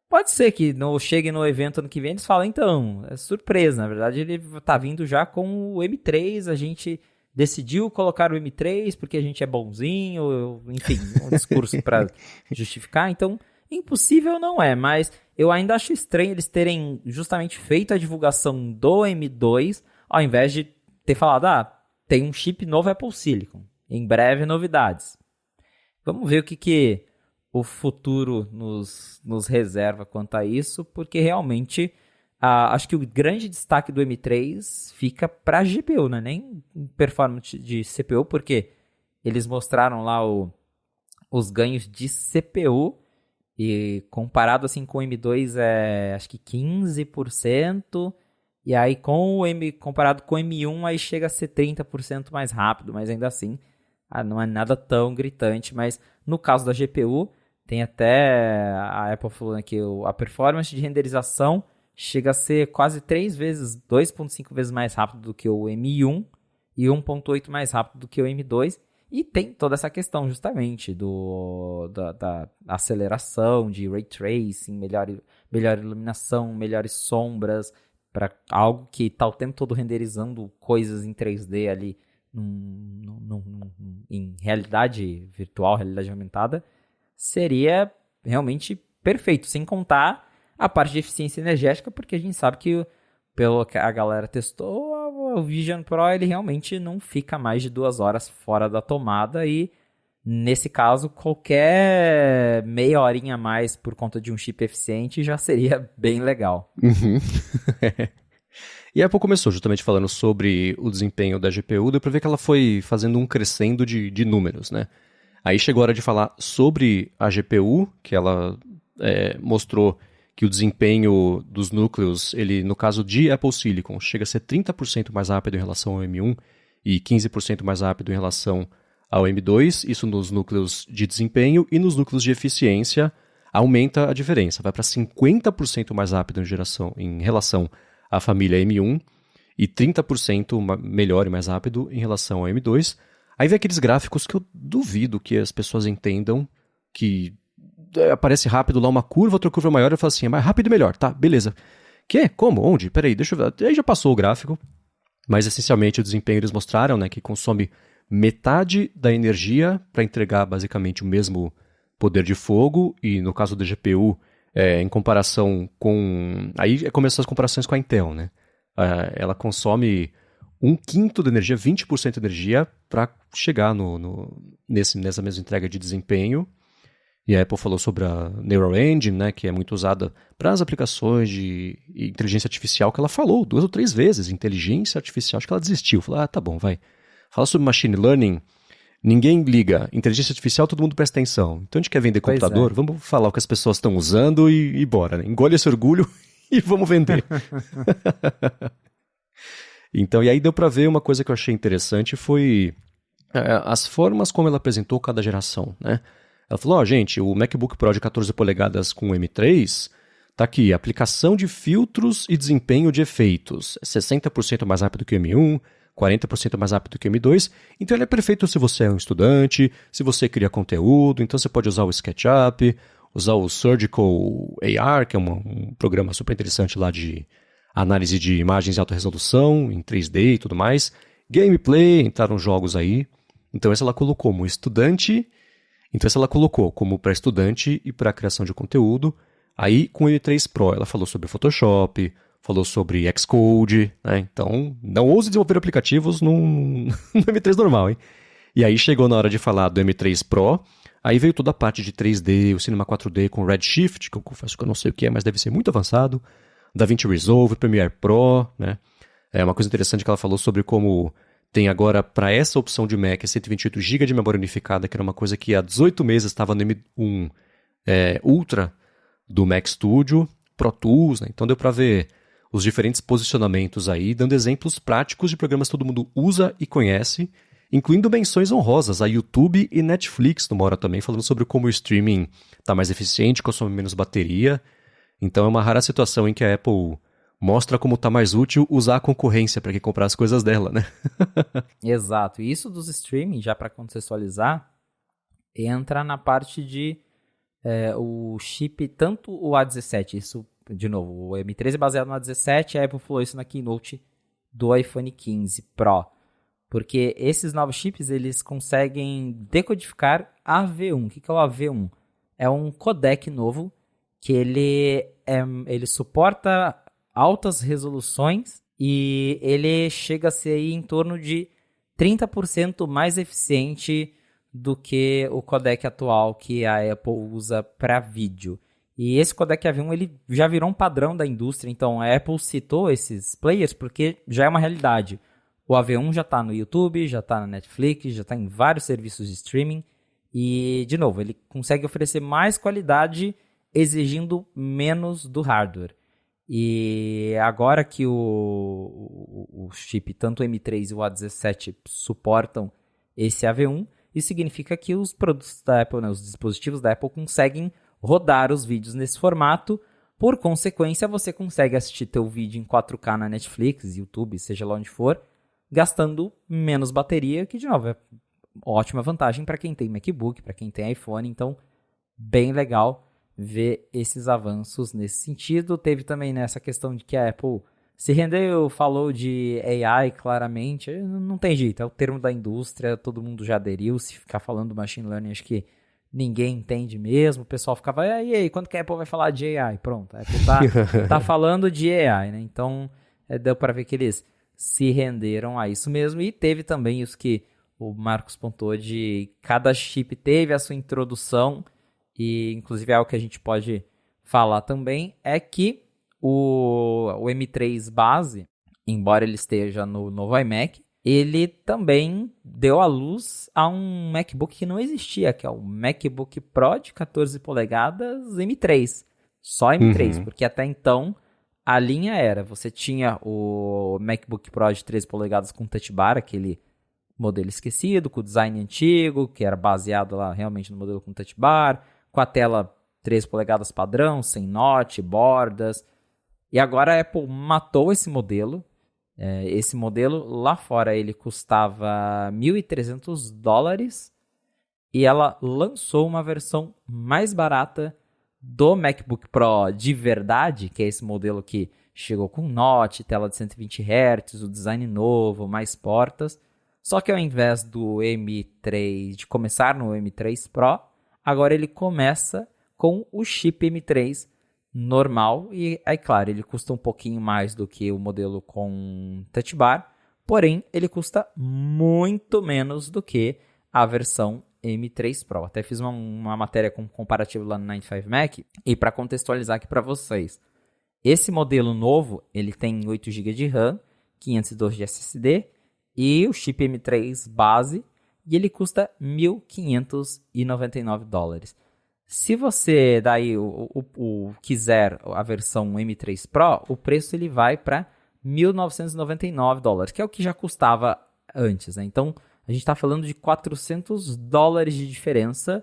pode ser que chegue no evento ano que vem eles falem, então, é surpresa, na verdade ele tá vindo já com o M3, a gente decidiu colocar o M3 porque a gente é bonzinho, enfim, um discurso para justificar, então impossível não é, mas eu ainda acho estranho eles terem justamente feito a divulgação do M2 ao invés de ter falado, tem um chip novo Apple Silicon, em breve novidades. Vamos ver o que o futuro nos reserva quanto a isso, porque realmente Acho que o grande destaque do M3 fica para a GPU, né? Nem performance de CPU, porque eles mostraram lá os ganhos de CPU e comparado assim com o M2 acho que 15%, e aí comparado com o M1 aí chega a ser 30% mais rápido, mas ainda assim não é nada tão gritante. Mas no caso da GPU, tem até a Apple falando que a performance de renderização chega a ser quase 2,5 vezes mais rápido do que o M1 e 1,8 mais rápido do que o M2. E tem toda essa questão justamente da aceleração, de Ray Tracing, melhor iluminação, melhores sombras, para algo que está o tempo todo renderizando coisas em 3D ali em realidade virtual, realidade aumentada, seria realmente perfeito, sem contar a parte de eficiência energética, porque a gente sabe que, pelo que a galera testou, o Vision Pro ele realmente não fica mais de 2 horas fora da tomada, e nesse caso qualquer meia horinha a mais por conta de um chip eficiente já seria bem legal. Uhum. E a Apple começou justamente falando sobre o desempenho da GPU, deu pra ver que ela foi fazendo um crescendo de números, né? Aí chegou a hora de falar sobre a GPU, que ela mostrou que o desempenho dos núcleos, ele, no caso de Apple Silicon, chega a ser 30% mais rápido em relação ao M1 e 15% mais rápido em relação ao M2, isso nos núcleos de desempenho, e nos núcleos de eficiência aumenta a diferença, vai para 50% mais rápido em relação à família M1 e 30% melhor e mais rápido em relação ao M2. Aí vem aqueles gráficos que eu duvido que as pessoas entendam, que aparece rápido lá uma curva, outra curva maior, eu falo assim, é mais rápido e melhor, tá, beleza. Que? Como? Onde? Peraí, deixa eu ver. Aí já passou o gráfico, mas essencialmente o desempenho eles mostraram, né, que consome metade da energia para entregar basicamente o mesmo poder de fogo, e no caso da GPU, em comparação com... Aí começam as comparações com a Intel, né? Ela consome 1/5 da energia, 20% de energia, para chegar nessa mesma entrega de desempenho. E a Apple falou sobre a Neural Engine, né, que é muito usada para as aplicações de inteligência artificial, que ela falou 2 ou 3 vezes, inteligência artificial, acho que ela desistiu. Falou, tá bom, vai. Fala sobre machine learning, ninguém liga. Inteligência artificial, todo mundo presta atenção. Então a gente quer vender computador, vamos falar o que as pessoas estão usando e bora, né? Engole esse orgulho e vamos vender. Então, e aí deu para ver uma coisa que eu achei interessante, foi as formas como ela apresentou cada geração, né? Ela falou, gente, o MacBook Pro de 14 polegadas com M3, tá aqui, aplicação de filtros e desempenho de efeitos. É 60% mais rápido que o M1, 40% mais rápido que o M2. Então ele é perfeito se você é um estudante, se você cria conteúdo, então você pode usar o SketchUp, usar o Surgical AR, que é um programa super interessante lá de análise de imagens em alta resolução, em 3D e tudo mais. Gameplay, entraram jogos aí. Então essa ela colocou como estudante... Então, essa ela colocou como para estudante e para criação de conteúdo. Aí, com o M3 Pro, ela falou sobre Photoshop, falou sobre Xcode, né? Então, não ouse desenvolver aplicativos no M3 normal, hein? E aí, chegou na hora de falar do M3 Pro, aí veio toda a parte de 3D, o Cinema 4D com Redshift, que eu confesso que eu não sei o que é, mas deve ser muito avançado, DaVinci Resolve, Premiere Pro, né? É uma coisa interessante que ela falou sobre como... Tem agora, para essa opção de Mac, 128 GB de memória unificada, que era uma coisa que há 18 meses estava no M1 Ultra do Mac Studio, Pro Tools, né? Então deu para ver os diferentes posicionamentos aí, dando exemplos práticos de programas que todo mundo usa e conhece, incluindo menções honrosas a YouTube e Netflix, numa hora também, falando sobre como o streaming está mais eficiente, consome menos bateria. Então é uma rara situação em que a Apple... mostra como tá mais útil usar a concorrência para quem comprar as coisas dela, né? Exato. E isso dos streaming, já para contextualizar, entra na parte de o chip, tanto o A17, isso, de novo, o M3 é baseado no A17, a Apple falou isso na keynote do iPhone 15 Pro. Porque esses novos chips, eles conseguem decodificar AV1. O que é o AV1? É um codec novo que ele suporta altas resoluções e ele chega a ser aí em torno de 30% mais eficiente do que o codec atual que a Apple usa para vídeo. E esse codec AV1 ele já virou um padrão da indústria, então a Apple citou esses players porque já é uma realidade. O AV1 já está no YouTube, já está na Netflix, já está em vários serviços de streaming. E, de novo, ele consegue oferecer mais qualidade exigindo menos do hardware. E agora que o chip, tanto o M3 e o A17, suportam esse AV1, isso significa que os produtos da Apple, né, os dispositivos da Apple conseguem rodar os vídeos nesse formato. Por consequência, você consegue assistir teu vídeo em 4K na Netflix, YouTube, seja lá onde for, gastando menos bateria, que, de novo, é ótima vantagem para quem tem MacBook, para quem tem iPhone. Então, bem legal ver esses avanços nesse sentido. Teve também nessa questão de que a Apple se rendeu, falou de AI claramente. Não tem jeito, é o termo da indústria, todo mundo já aderiu. Se ficar falando machine learning, acho que ninguém entende mesmo. O pessoal ficava, e aí, quando que a Apple vai falar de AI? Pronto, a Apple tá falando de AI, né? Então, deu para ver que eles se renderam a isso mesmo. E teve também isso que o Marcos pontuou de cada chip teve a sua introdução, e inclusive é algo que a gente pode falar também, é que o M3 base, embora ele esteja no novo iMac, ele também deu à luz a um MacBook que não existia, que é o MacBook Pro de 14 polegadas M3. Só M3, porque até então a linha era, você tinha o MacBook Pro de 13 polegadas com Touch Bar, aquele modelo esquecido, com o design antigo, que era baseado lá realmente no modelo com Touch Bar, com a tela 13 polegadas padrão, sem notch, bordas. E agora a Apple matou esse modelo. Esse modelo lá fora ele custava $1.300 e ela lançou uma versão mais barata do MacBook Pro de verdade, que é esse modelo que chegou com notch, tela de 120 Hz, o design novo, mais portas. Só que ao invés do M3, de começar no M3 Pro, agora ele começa com o chip M3 normal. E aí, claro, ele custa um pouquinho mais do que o modelo com Touch Bar, porém ele custa muito menos do que a versão M3 Pro. Até fiz uma matéria com comparativo lá no 95Mac, e para contextualizar aqui para vocês, esse modelo novo ele tem 8 GB de RAM, 512 de SSD, e o chip M3 base, e ele custa $1.599. Se você daí quiser a versão M3 Pro, o preço ele vai para $1.999, que é o que já custava antes, né? Então, a gente está falando de $400 de diferença.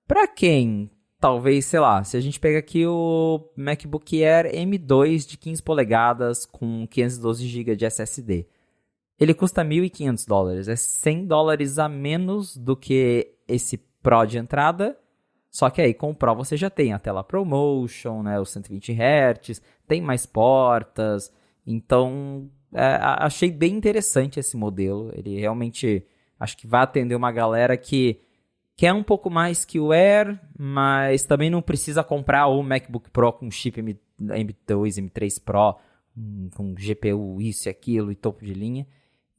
Para quem, talvez, sei lá, se a gente pega aqui o MacBook Air M2 de 15 polegadas com 512 GB de SSD, ele custa $1.500, é $100 a menos do que esse Pro de entrada, só que aí com o Pro você já tem a tela ProMotion, né, os 120 Hz, tem mais portas, então achei bem interessante esse modelo, ele realmente acho que vai atender uma galera que quer um pouco mais que o Air, mas também não precisa comprar o MacBook Pro com chip M2, M3 Pro, com GPU isso e aquilo e topo de linha.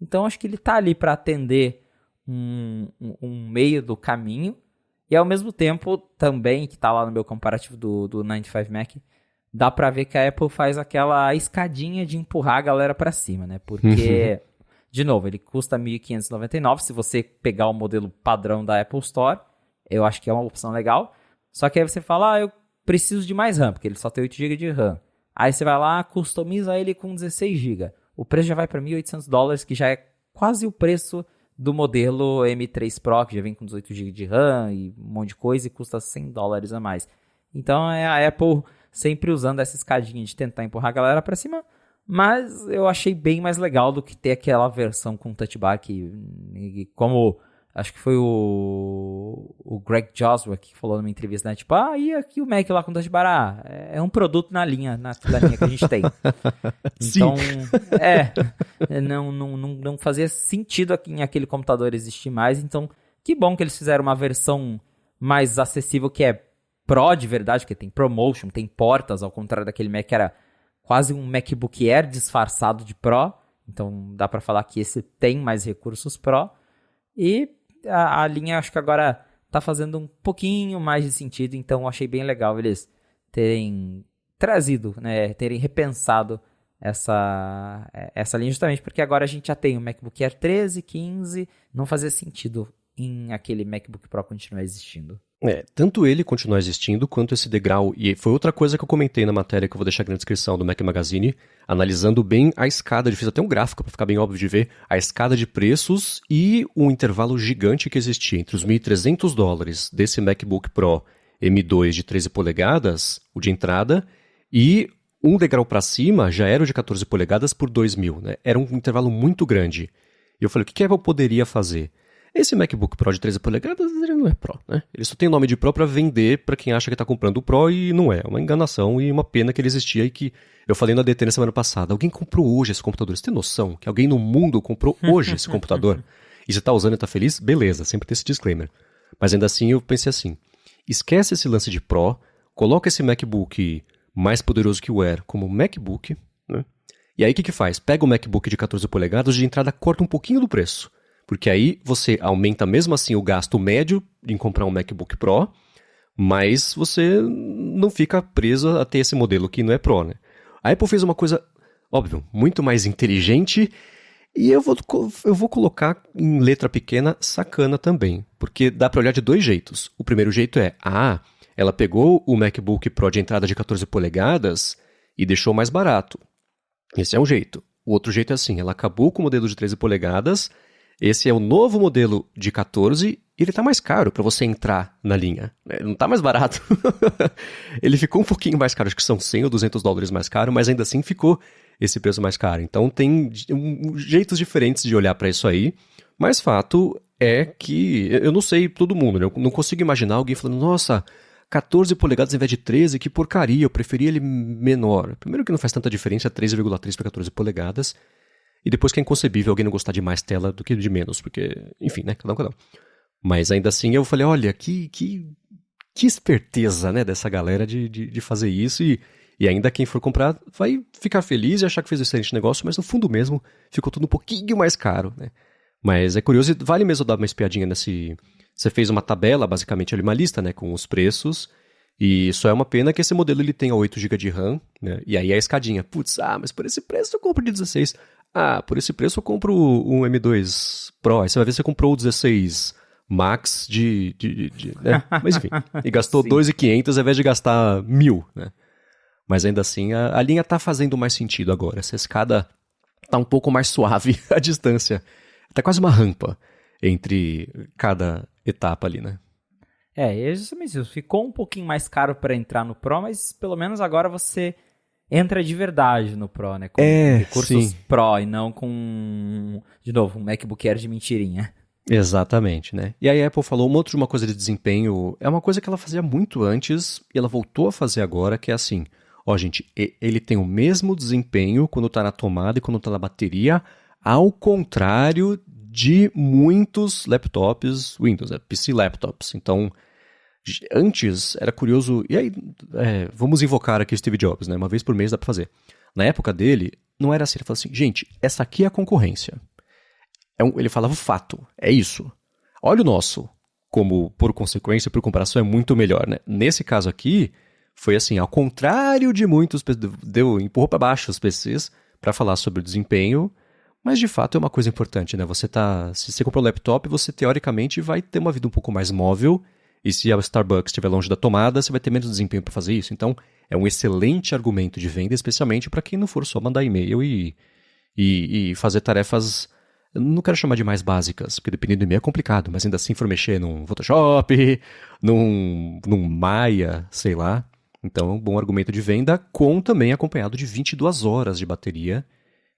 Então, acho que ele está ali para atender um meio do caminho. E, ao mesmo tempo, também, que está lá no meu comparativo do 95Mac, dá para ver que a Apple faz aquela escadinha de empurrar a galera para cima, né? Porque, de novo, ele custa $1.599. Se você pegar o modelo padrão da Apple Store, eu acho que é uma opção legal. Só que aí você fala, eu preciso de mais RAM, porque ele só tem 8 GB de RAM. Aí você vai lá, customiza ele com 16 GB. O preço já vai para $1.800, que já é quase o preço do modelo M3 Pro, que já vem com 18 GB de RAM e um monte de coisa e custa $100 a mais. Então é a Apple sempre usando essa escadinha de tentar empurrar a galera para cima, mas eu achei bem mais legal do que ter aquela versão com Touch Bar que como acho que foi o Greg Joswick que falou numa entrevista, né? Tipo, e aqui o Mac lá com Touch Bar? É um produto da linha que a gente tem. Então, não fazia sentido em aquele computador existir mais. Então, que bom que eles fizeram uma versão mais acessível, que é Pro de verdade, porque tem ProMotion, tem portas, ao contrário daquele Mac que era quase um MacBook Air disfarçado de Pro. Então, dá pra falar que esse tem mais recursos Pro. E a linha acho que agora tá fazendo um pouquinho mais de sentido, então achei bem legal eles terem trazido, né, terem repensado essa linha, justamente porque agora a gente já tem o MacBook Air 13, 15, não fazia sentido em aquele MacBook Pro continuar existindo. Tanto ele continuar existindo, quanto esse degrau, e foi outra coisa que eu comentei na matéria que eu vou deixar aqui na descrição do Mac Magazine, analisando bem a escada, fiz até um gráfico para ficar bem óbvio de ver, a escada de preços e o intervalo gigante que existia entre os $1.300 desse MacBook Pro M2 de 13 polegadas, o de entrada, e um degrau para cima já era o de 14 polegadas por $2.000, né? Era um intervalo muito grande. E eu falei, o que a Apple poderia fazer? Esse MacBook Pro de 13 polegadas, ele não é Pro, né? Ele só tem o nome de Pro para vender para quem acha que está comprando o Pro e não é. É uma enganação e uma pena que ele existia e que eu falei na DT na semana passada. Alguém comprou hoje esse computador. Você tem noção que alguém no mundo comprou hoje esse computador? E você está usando e está feliz? Beleza, sempre tem esse disclaimer. Mas ainda assim eu pensei assim, esquece esse lance de Pro, coloca esse MacBook mais poderoso que o Air como MacBook, né? E aí o que faz? Pega o MacBook de 14 polegadas de entrada, corta um pouquinho do preço. Porque aí você aumenta mesmo assim o gasto médio em comprar um MacBook Pro, mas você não fica preso a ter esse modelo que não é Pro, né? A Apple fez uma coisa, óbvio, muito mais inteligente e eu vou colocar em letra pequena sacana também, porque dá para olhar de dois jeitos. O primeiro jeito é, ela pegou o MacBook Pro de entrada de 14 polegadas e deixou mais barato. Esse é um jeito. O outro jeito é assim, ela acabou com o modelo de 13 polegadas, esse é o novo modelo de 14 e ele está mais caro para você entrar na linha. Ele não está mais barato. Ele ficou um pouquinho mais caro, acho que são $100 ou $200 mais caro, mas ainda assim ficou esse preço mais caro. Então tem jeitos diferentes de olhar para isso aí, mas fato é que, eu não sei todo mundo, né? Eu não consigo imaginar alguém falando, nossa, 14 polegadas ao invés de 13, que porcaria, eu preferia ele menor. Primeiro que não faz tanta diferença 13,3 para 14 polegadas, e depois que é inconcebível alguém não gostar de mais tela do que de menos, porque, enfim, né, cada um. Mas ainda assim eu falei, olha, que esperteza, né, dessa galera de fazer isso, e ainda quem for comprar vai ficar feliz e achar que fez um excelente negócio, mas no fundo mesmo ficou tudo um pouquinho mais caro, né. Mas é curioso e vale mesmo dar uma espiadinha nesse... Você fez uma tabela, basicamente ali uma lista, né, com os preços, e só é uma pena que esse modelo ele tenha 8 GB de RAM, né, e aí a escadinha, putz, mas por esse preço eu compro de 16, por esse preço eu compro um M2 Pro, aí você vai ver se você comprou o 16 Max né, mas enfim, e gastou 2.500 ao invés de gastar 1.000, né, mas ainda assim a linha tá fazendo mais sentido agora, essa escada tá um pouco mais suave a distância, tá quase uma rampa entre cada etapa ali, né? É justamente isso. Ficou um pouquinho mais caro para entrar no Pro, mas pelo menos agora você entra de verdade no Pro, né? Com recursos sim. Pro e não com, de novo, um MacBook Air de mentirinha. Exatamente, né? E aí a Apple falou uma coisa de desempenho, é uma coisa que ela fazia muito antes e ela voltou a fazer agora, que é assim, gente, ele tem o mesmo desempenho quando tá na tomada e quando tá na bateria, ao contrário de muitos laptops Windows, PC laptops. Então, antes era curioso, e aí vamos invocar aqui o Steve Jobs, né? Uma vez por mês dá pra fazer. Na época dele, não era assim, ele falava assim, gente, essa aqui é a concorrência. Ele falava o fato, é isso. Olha o nosso, como por consequência, por comparação, é muito melhor, né? Nesse caso aqui, foi assim, ao contrário de muitos, empurrou para baixo os PCs para falar sobre o desempenho. Mas, de fato, é uma coisa importante, né? Se você comprou um laptop, você, teoricamente, vai ter uma vida um pouco mais móvel. E se a Starbucks estiver longe da tomada, você vai ter menos desempenho para fazer isso. Então, é um excelente argumento de venda, especialmente para quem não for só mandar e-mail e fazer tarefas, não quero chamar de mais básicas, porque dependendo do e-mail é complicado, mas ainda assim for mexer num Photoshop, num Maya, sei lá. Então, é um bom argumento de venda, também acompanhado de 22 horas de bateria,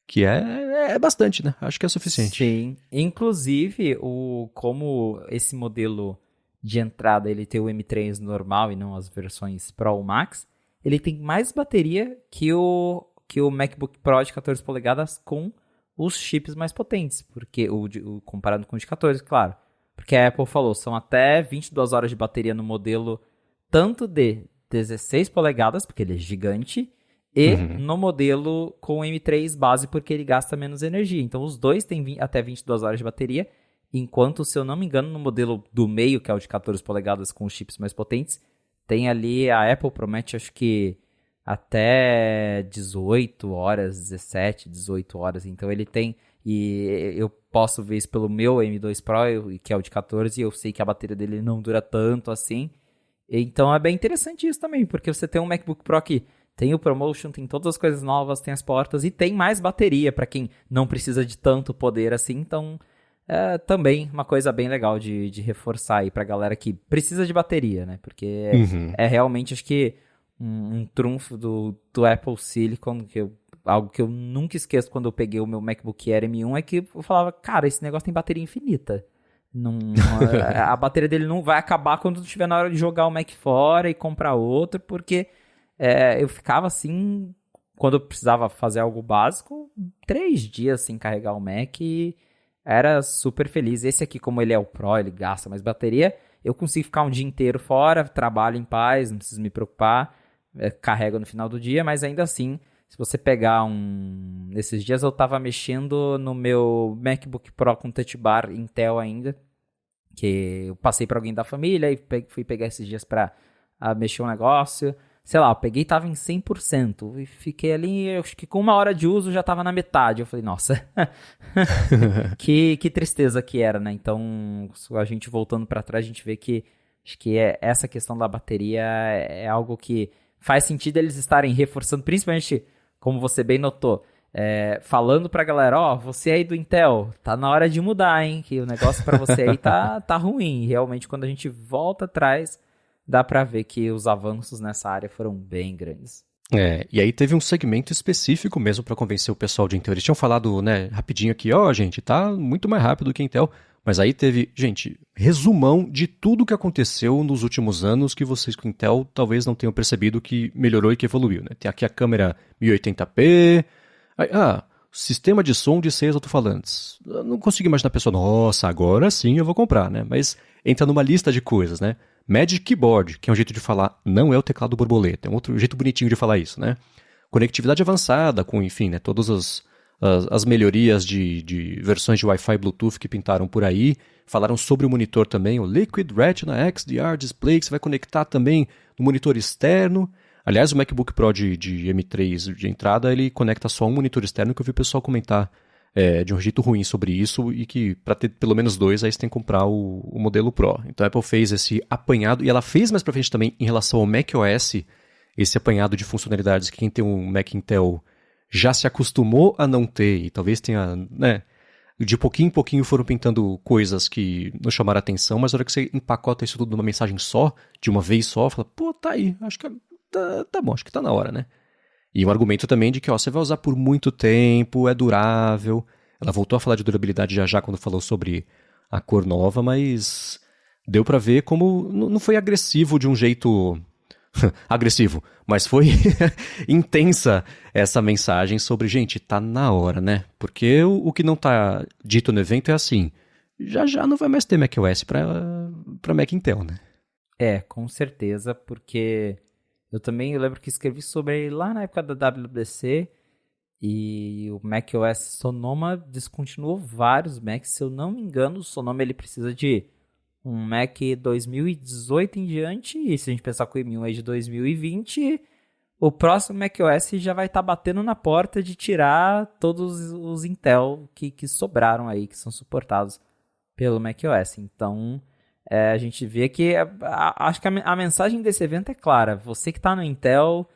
que é bastante, né? Acho que é suficiente. Sim. Inclusive, como esse modelo de entrada ele tem o M3 normal e não as versões Pro ou Max, ele tem mais bateria que o MacBook Pro de 14 polegadas com os chips mais potentes, porque comparado com o de 14, claro. Porque a Apple falou, são até 22 horas de bateria no modelo tanto de 16 polegadas, porque ele é gigante, e no modelo com M3 base, porque ele gasta menos energia. Então, os dois têm até 22 horas de bateria, enquanto, se eu não me engano, no modelo do meio, que é o de 14 polegadas com os chips mais potentes, tem ali, a Apple promete, acho que até 18 horas, 17, 18 horas. Então ele tem, e eu posso ver isso pelo meu M2 Pro, que é o de 14, e eu sei que a bateria dele não dura tanto assim. Então é bem interessante isso também, porque você tem um MacBook Pro que tem o ProMotion, tem todas as coisas novas, tem as portas e tem mais bateria para quem não precisa de tanto poder assim. Então é também uma coisa bem legal de reforçar aí pra galera que precisa de bateria, né? Porque é realmente, acho que, um trunfo do Apple Silicon, algo que eu nunca esqueço quando eu peguei o meu MacBook Air M1, é que eu falava, cara, esse negócio tem bateria infinita. Não, a bateria dele não vai acabar quando estiver na hora de jogar o Mac fora e comprar outro, porque eu ficava assim, quando eu precisava fazer algo básico, 3 dias sem carregar o Mac e era super feliz. Esse aqui, como ele é o Pro, ele gasta mais bateria, eu consigo ficar um dia inteiro fora, trabalho em paz, não preciso me preocupar, carrego no final do dia, mas ainda assim, se você pegar nesses dias eu tava mexendo no meu MacBook Pro com Touch Bar Intel ainda, que eu passei para alguém da família e fui pegar esses dias para mexer um negócio. Sei lá, eu peguei e tava em 100%. E fiquei ali, acho que com 1 hora de uso já tava na metade. Eu falei, nossa, que tristeza que era, né? Então, a gente voltando para trás, a gente vê que acho que essa questão da bateria é algo que faz sentido eles estarem reforçando, principalmente, como você bem notou, falando pra galera, ó, você aí do Intel, tá na hora de mudar, hein? Que o negócio pra você aí tá ruim. E realmente, quando a gente volta atrás, dá pra ver que os avanços nessa área foram bem grandes. E aí teve um segmento específico mesmo pra convencer o pessoal de Intel. Eles tinham falado, né, rapidinho aqui, ó, gente, tá muito mais rápido que Intel. Mas aí teve, gente, resumão de tudo que aconteceu nos últimos anos que vocês com Intel talvez não tenham percebido que melhorou e que evoluiu, né? Tem aqui a câmera 1080p, sistema de som de 6 alto-falantes. Eu não consigo imaginar a pessoa, nossa, agora sim eu vou comprar, né? Mas entra numa lista de coisas, né? Magic Keyboard, que é um jeito de falar, não é o teclado borboleta, é um outro jeito bonitinho de falar isso, né? Conectividade avançada, com, enfim, né, todas as melhorias de versões de Wi-Fi e Bluetooth que pintaram por aí. Falaram sobre o monitor também, o Liquid Retina XDR Display, que você vai conectar também no monitor externo. Aliás, o MacBook Pro de M3 de entrada, ele conecta só um monitor externo, que eu vi o pessoal comentar de um jeito ruim sobre isso, e que para ter pelo menos 2, aí você tem que comprar o modelo Pro. Então a Apple fez esse apanhado, e ela fez mais pra frente também em relação ao macOS, esse apanhado de funcionalidades que quem tem um Mac Intel já se acostumou a não ter, e talvez tenha, né, de pouquinho em pouquinho foram pintando coisas que não chamaram atenção, mas na hora que você empacota isso tudo numa mensagem só, de uma vez só, fala, pô, tá aí, acho que tá bom, acho que tá na hora, né? E um argumento também de que, ó, você vai usar por muito tempo, é durável. Ela voltou a falar de durabilidade já quando falou sobre a cor nova, mas deu pra ver como não foi agressivo de um jeito agressivo, mas foi intensa essa mensagem sobre, gente, tá na hora, né? Porque o que não tá dito no evento é assim, já não vai mais ter macOS pra Mac Intel, né? Com certeza, porque eu lembro que escrevi sobre ele lá na época da WWDC e o macOS Sonoma descontinuou vários Macs. Se eu não me engano, o Sonoma ele precisa de um Mac 2018 em diante, e se a gente pensar que o M1 é de 2020, o próximo macOS já vai estar batendo na porta de tirar todos os Intel que sobraram aí, que são suportados pelo macOS. Então, a gente vê que acho que a mensagem desse evento é clara. Você que está no Intel,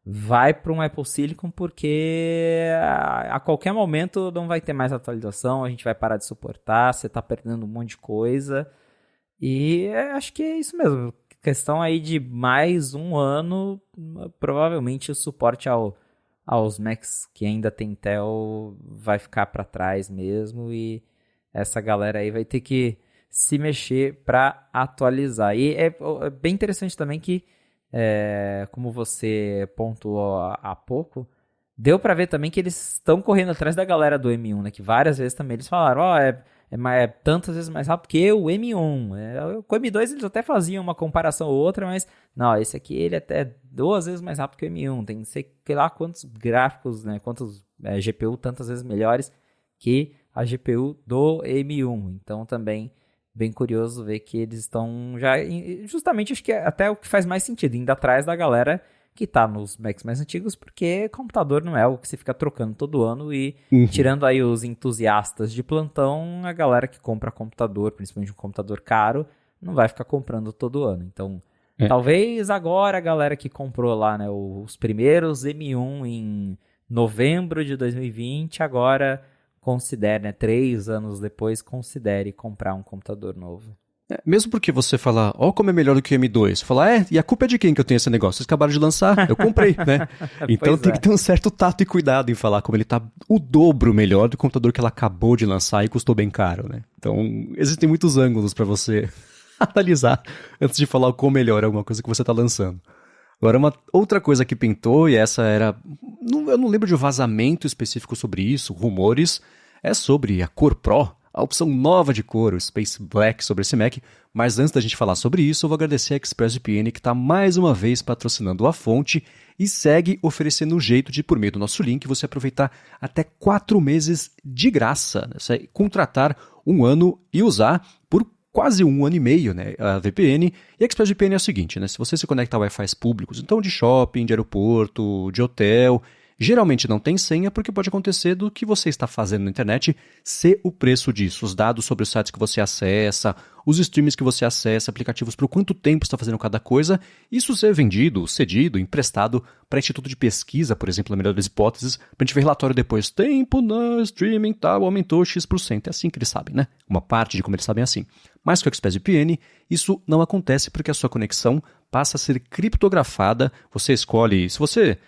vai para um Apple Silicon, porque a qualquer momento não vai ter mais atualização, a gente vai parar de suportar, você está perdendo um monte de coisa. E acho que é isso mesmo. Questão aí de mais um ano, provavelmente o suporte aos Macs que ainda tem Intel vai ficar para trás mesmo, e essa galera aí vai ter que se mexer para atualizar. E é bem interessante também que, como você pontuou há pouco, deu para ver também que eles estão correndo atrás da galera do M1, né? Que várias vezes também eles falaram, é tantas vezes mais rápido que o M1. Com o M2 eles até faziam uma comparação ou outra, mas não, esse aqui ele é até 2 vezes mais rápido que o M1. Tem sei lá quantos gráficos, né, quantos GPU tantas vezes melhores que a GPU do M1. Então também bem curioso ver que eles estão já, justamente acho que é até o que faz mais sentido, indo atrás da galera que tá nos Macs mais antigos, porque computador não é algo que você fica trocando todo ano e tirando aí os entusiastas de plantão, a galera que compra computador, principalmente um computador caro, não vai ficar comprando todo ano. Então, talvez agora a galera que comprou lá, né, os primeiros M1 em novembro de 2020, agora considere, né, 3 anos depois, considere comprar um computador novo. Mesmo porque você fala, ó como é melhor do que o M2. Você fala, e a culpa é de quem que eu tenho esse negócio? Vocês acabaram de lançar, eu comprei, né? Então tem que ter um certo tato e cuidado em falar como ele tá o dobro melhor do computador que ela acabou de lançar e custou bem caro, né? Então existem muitos ângulos para você analisar antes de falar o quão melhor é alguma coisa que você tá lançando. Agora, uma outra coisa que pintou, e essa era... eu não lembro de um vazamento específico sobre isso, rumores, é sobre a cor Pro, a opção nova de cor, o Space Black, sobre esse Mac. Mas antes da gente falar sobre isso, eu vou agradecer a ExpressVPN, que está mais uma vez patrocinando a fonte e segue oferecendo um jeito de, por meio do nosso link, você aproveitar até 4 meses de graça. Né? Você contratar 1 ano e usar por quase 1 ano e meio, né, a VPN. E a ExpressVPN é o seguinte, né, se você se conecta a Wi-Fi públicos, então de shopping, de aeroporto, de hotel, geralmente não tem senha porque pode acontecer do que você está fazendo na internet ser o preço disso, os dados sobre os sites que você acessa, os streams que você acessa, aplicativos, por quanto tempo está fazendo cada coisa, isso ser vendido, cedido, emprestado para instituto de pesquisa, por exemplo, na melhor das hipóteses, para a gente ver relatório depois, tempo no streaming tal, aumentou X%, é assim que eles sabem, né? Uma parte de como eles sabem é assim. Mas com o ExpressVPN, isso não acontece porque a sua conexão passa a ser criptografada, você escolhe, se você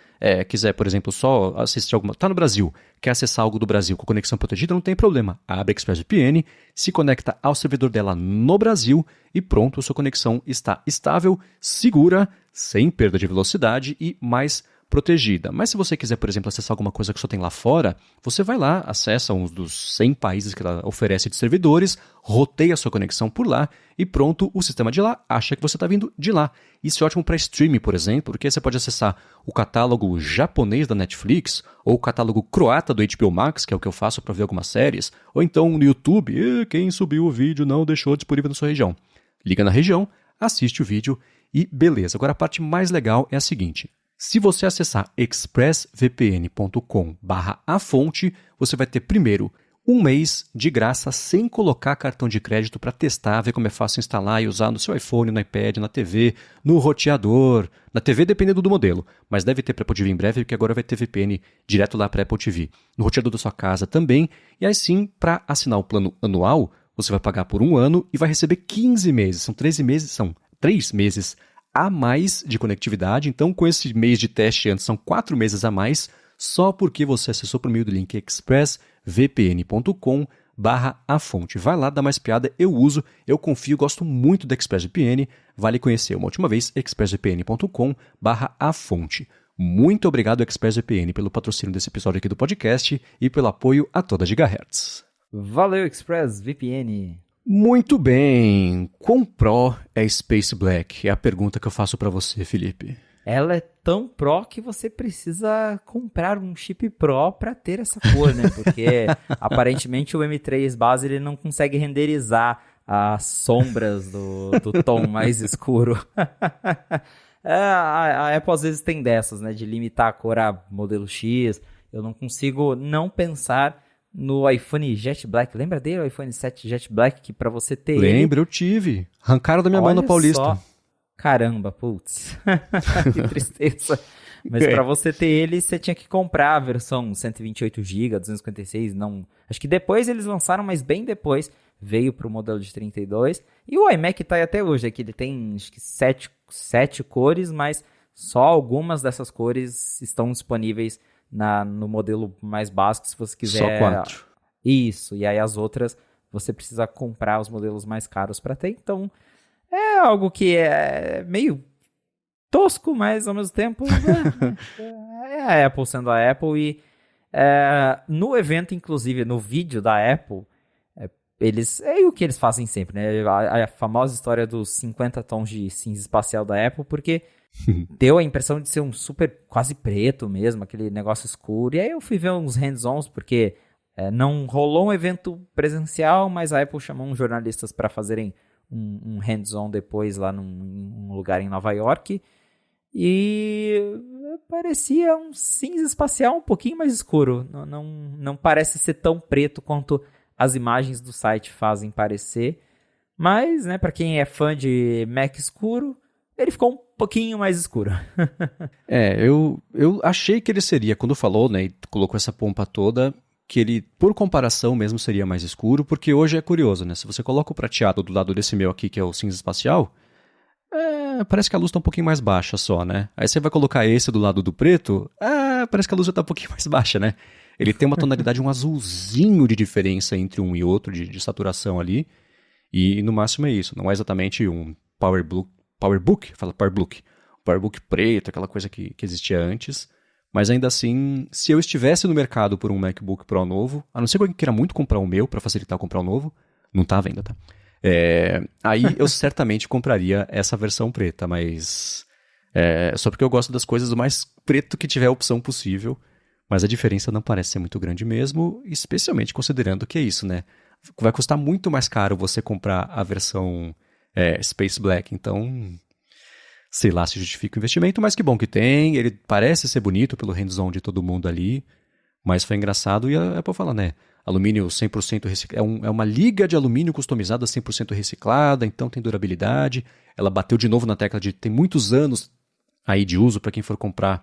quiser, por exemplo, só assistir alguma... Está no Brasil, quer acessar algo do Brasil com conexão protegida, não tem problema. Abre a ExpressVPN, se conecta ao servidor dela no Brasil e pronto, a sua conexão está estável, segura, sem perda de velocidade e mais protegida. Mas se você quiser, por exemplo, acessar alguma coisa que só tem lá fora, você vai lá, acessa um dos 100 países que ela oferece de servidores, roteia a sua conexão por lá e pronto, o sistema de lá acha que você está vindo de lá. Isso é ótimo para streaming, por exemplo, porque você pode acessar o catálogo japonês da Netflix ou o catálogo croata do HBO Max, que é o que eu faço para ver algumas séries, ou então no YouTube, quem subiu o vídeo não deixou disponível na sua região. Liga na região, assiste o vídeo e beleza. Agora a parte mais legal é a seguinte. Se você acessar expressvpn.com/afonte, você vai ter primeiro 1 mês de graça sem colocar cartão de crédito para testar, ver como é fácil instalar e usar no seu iPhone, no iPad, na TV, no roteador. Na TV dependendo do modelo, mas deve ter para Apple TV em breve, porque agora vai ter VPN direto lá para Apple TV. No roteador da sua casa também. E aí sim, para assinar o plano anual, você vai pagar por 1 ano e vai receber 15 meses. São 3 meses a mais de conectividade, então com esse mês de teste antes são 4 meses a mais, só porque você acessou por meio do link expressvpn.com/afonte. Vai lá, dá mais piada, eu uso, eu confio, gosto muito da ExpressVPN, vale conhecer uma última vez, expressvpn.com/afonte. Muito obrigado, ExpressVPN, pelo patrocínio desse episódio aqui do podcast e pelo apoio a toda Gigahertz. Valeu, ExpressVPN! Muito bem. Quão Pro é Space Black? É a pergunta que eu faço pra você, Felipe. Ela é tão Pro que você precisa comprar um chip Pro pra ter essa cor, né? Porque aparentemente o M3 base ele não consegue renderizar as sombras do tom mais escuro. A Apple às vezes tem dessas, né? De limitar a cor a modelo X. Eu não consigo não pensar no iPhone Jet Black. Lembra dele, o iPhone 7 Jet Black, que pra você ter Lembro, eu tive. Arrancaram da minha mão na Paulista. Só. Caramba, putz. Que tristeza. Mas pra você ter ele, você tinha que comprar a versão 128GB, 256, não... Acho que depois eles lançaram, mas bem depois veio pro modelo de 32. E o iMac tá aí até hoje, aqui ele tem acho que 7 cores, mas só algumas dessas cores estão disponíveis no modelo mais básico, se você quiser. Só 4. Isso, e aí as outras você precisa comprar os modelos mais caros para ter. Então, é algo que é meio tosco, mas ao mesmo tempo é a Apple sendo a Apple. E no evento, inclusive, no vídeo da Apple, eles é o que eles fazem sempre, né? A famosa história dos 50 tons de cinza espacial da Apple, porque deu a impressão de ser um super quase preto mesmo, aquele negócio escuro. E aí eu fui ver uns hands-ons, porque Não rolou um evento presencial, mas a Apple chamou uns jornalistas para fazerem um hands-on depois lá num lugar em Nova York. E parecia um cinza espacial um pouquinho mais escuro. Não parece ser tão preto quanto as imagens do site fazem parecer. Mas, né, para quem é fã de Mac escuro, ele ficou um pouquinho mais escuro. Eu achei que ele seria, quando falou, né, e colocou essa pompa toda, que ele, por comparação mesmo, seria mais escuro, porque hoje é curioso, né? Se você coloca o prateado do lado desse meu aqui, que é o cinza espacial, parece que a luz tá um pouquinho mais baixa só, né? Aí você vai colocar esse do lado do preto, parece que a luz já tá um pouquinho mais baixa, né? Ele tem uma tonalidade, um azulzinho de diferença entre um e outro, de saturação ali, e no máximo é isso, não é exatamente um PowerBook preto, aquela coisa que existia antes, mas ainda assim, se eu estivesse no mercado por um MacBook Pro novo, a não ser que alguém queira muito comprar o meu para facilitar comprar o novo, não tá à venda, tá? Aí eu certamente compraria essa versão preta, mas só porque eu gosto das coisas o mais preto que tiver a opção possível, mas a diferença não parece ser muito grande mesmo, especialmente considerando que é isso, né? Vai custar muito mais caro você comprar a versão Space Black, então sei lá se justifica o investimento, mas que bom que tem, ele parece ser bonito pelo hands-on de todo mundo ali, mas foi engraçado e a Apple fala, né? Alumínio 100% reciclado, é uma liga de alumínio customizada 100% reciclada, então tem durabilidade. Ela bateu de novo na tecla de tem muitos anos aí de uso para quem for comprar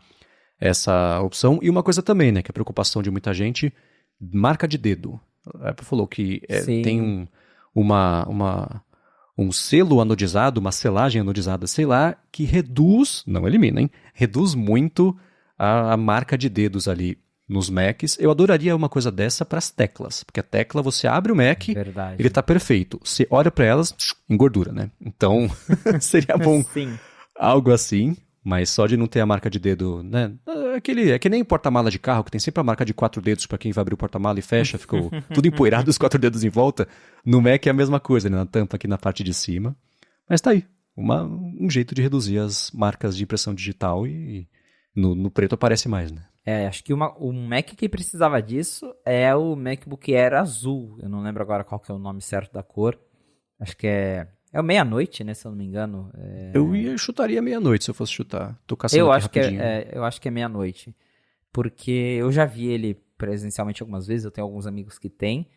essa opção. E uma coisa também, né, que é a preocupação de muita gente, marca de dedo. A Apple falou que tem um selo anodizado, uma selagem anodizada, sei lá, que reduz, não elimina, hein? Reduz muito a marca de dedos ali nos Macs. Eu adoraria uma coisa dessa para as teclas, porque a tecla, você abre o Mac, Verdade. ele tá perfeito. Você olha para elas, engordura, né? Então, seria bom Sim. algo assim, mas só de não ter a marca de dedo, né? É que nem porta-mala de carro, que tem sempre a marca de 4 dedos para quem vai abrir o porta-mala e fecha, ficou tudo empoeirado, os 4 dedos em volta. No Mac é a mesma coisa, né? Na tampa aqui na parte de cima. Mas tá aí, um jeito de reduzir as marcas de impressão digital e no preto aparece mais, né? Acho que o Mac que precisava disso é o MacBook Air azul. Eu não lembro agora qual que é o nome certo da cor. Acho que é o meia-noite, né? Se eu não me engano. Eu chutaria meia-noite se eu fosse chutar. Tô caçando Eu aqui acho que rapidinho. eu acho que é meia-noite. Porque eu já vi ele presencialmente algumas vezes. Eu tenho alguns amigos que têm.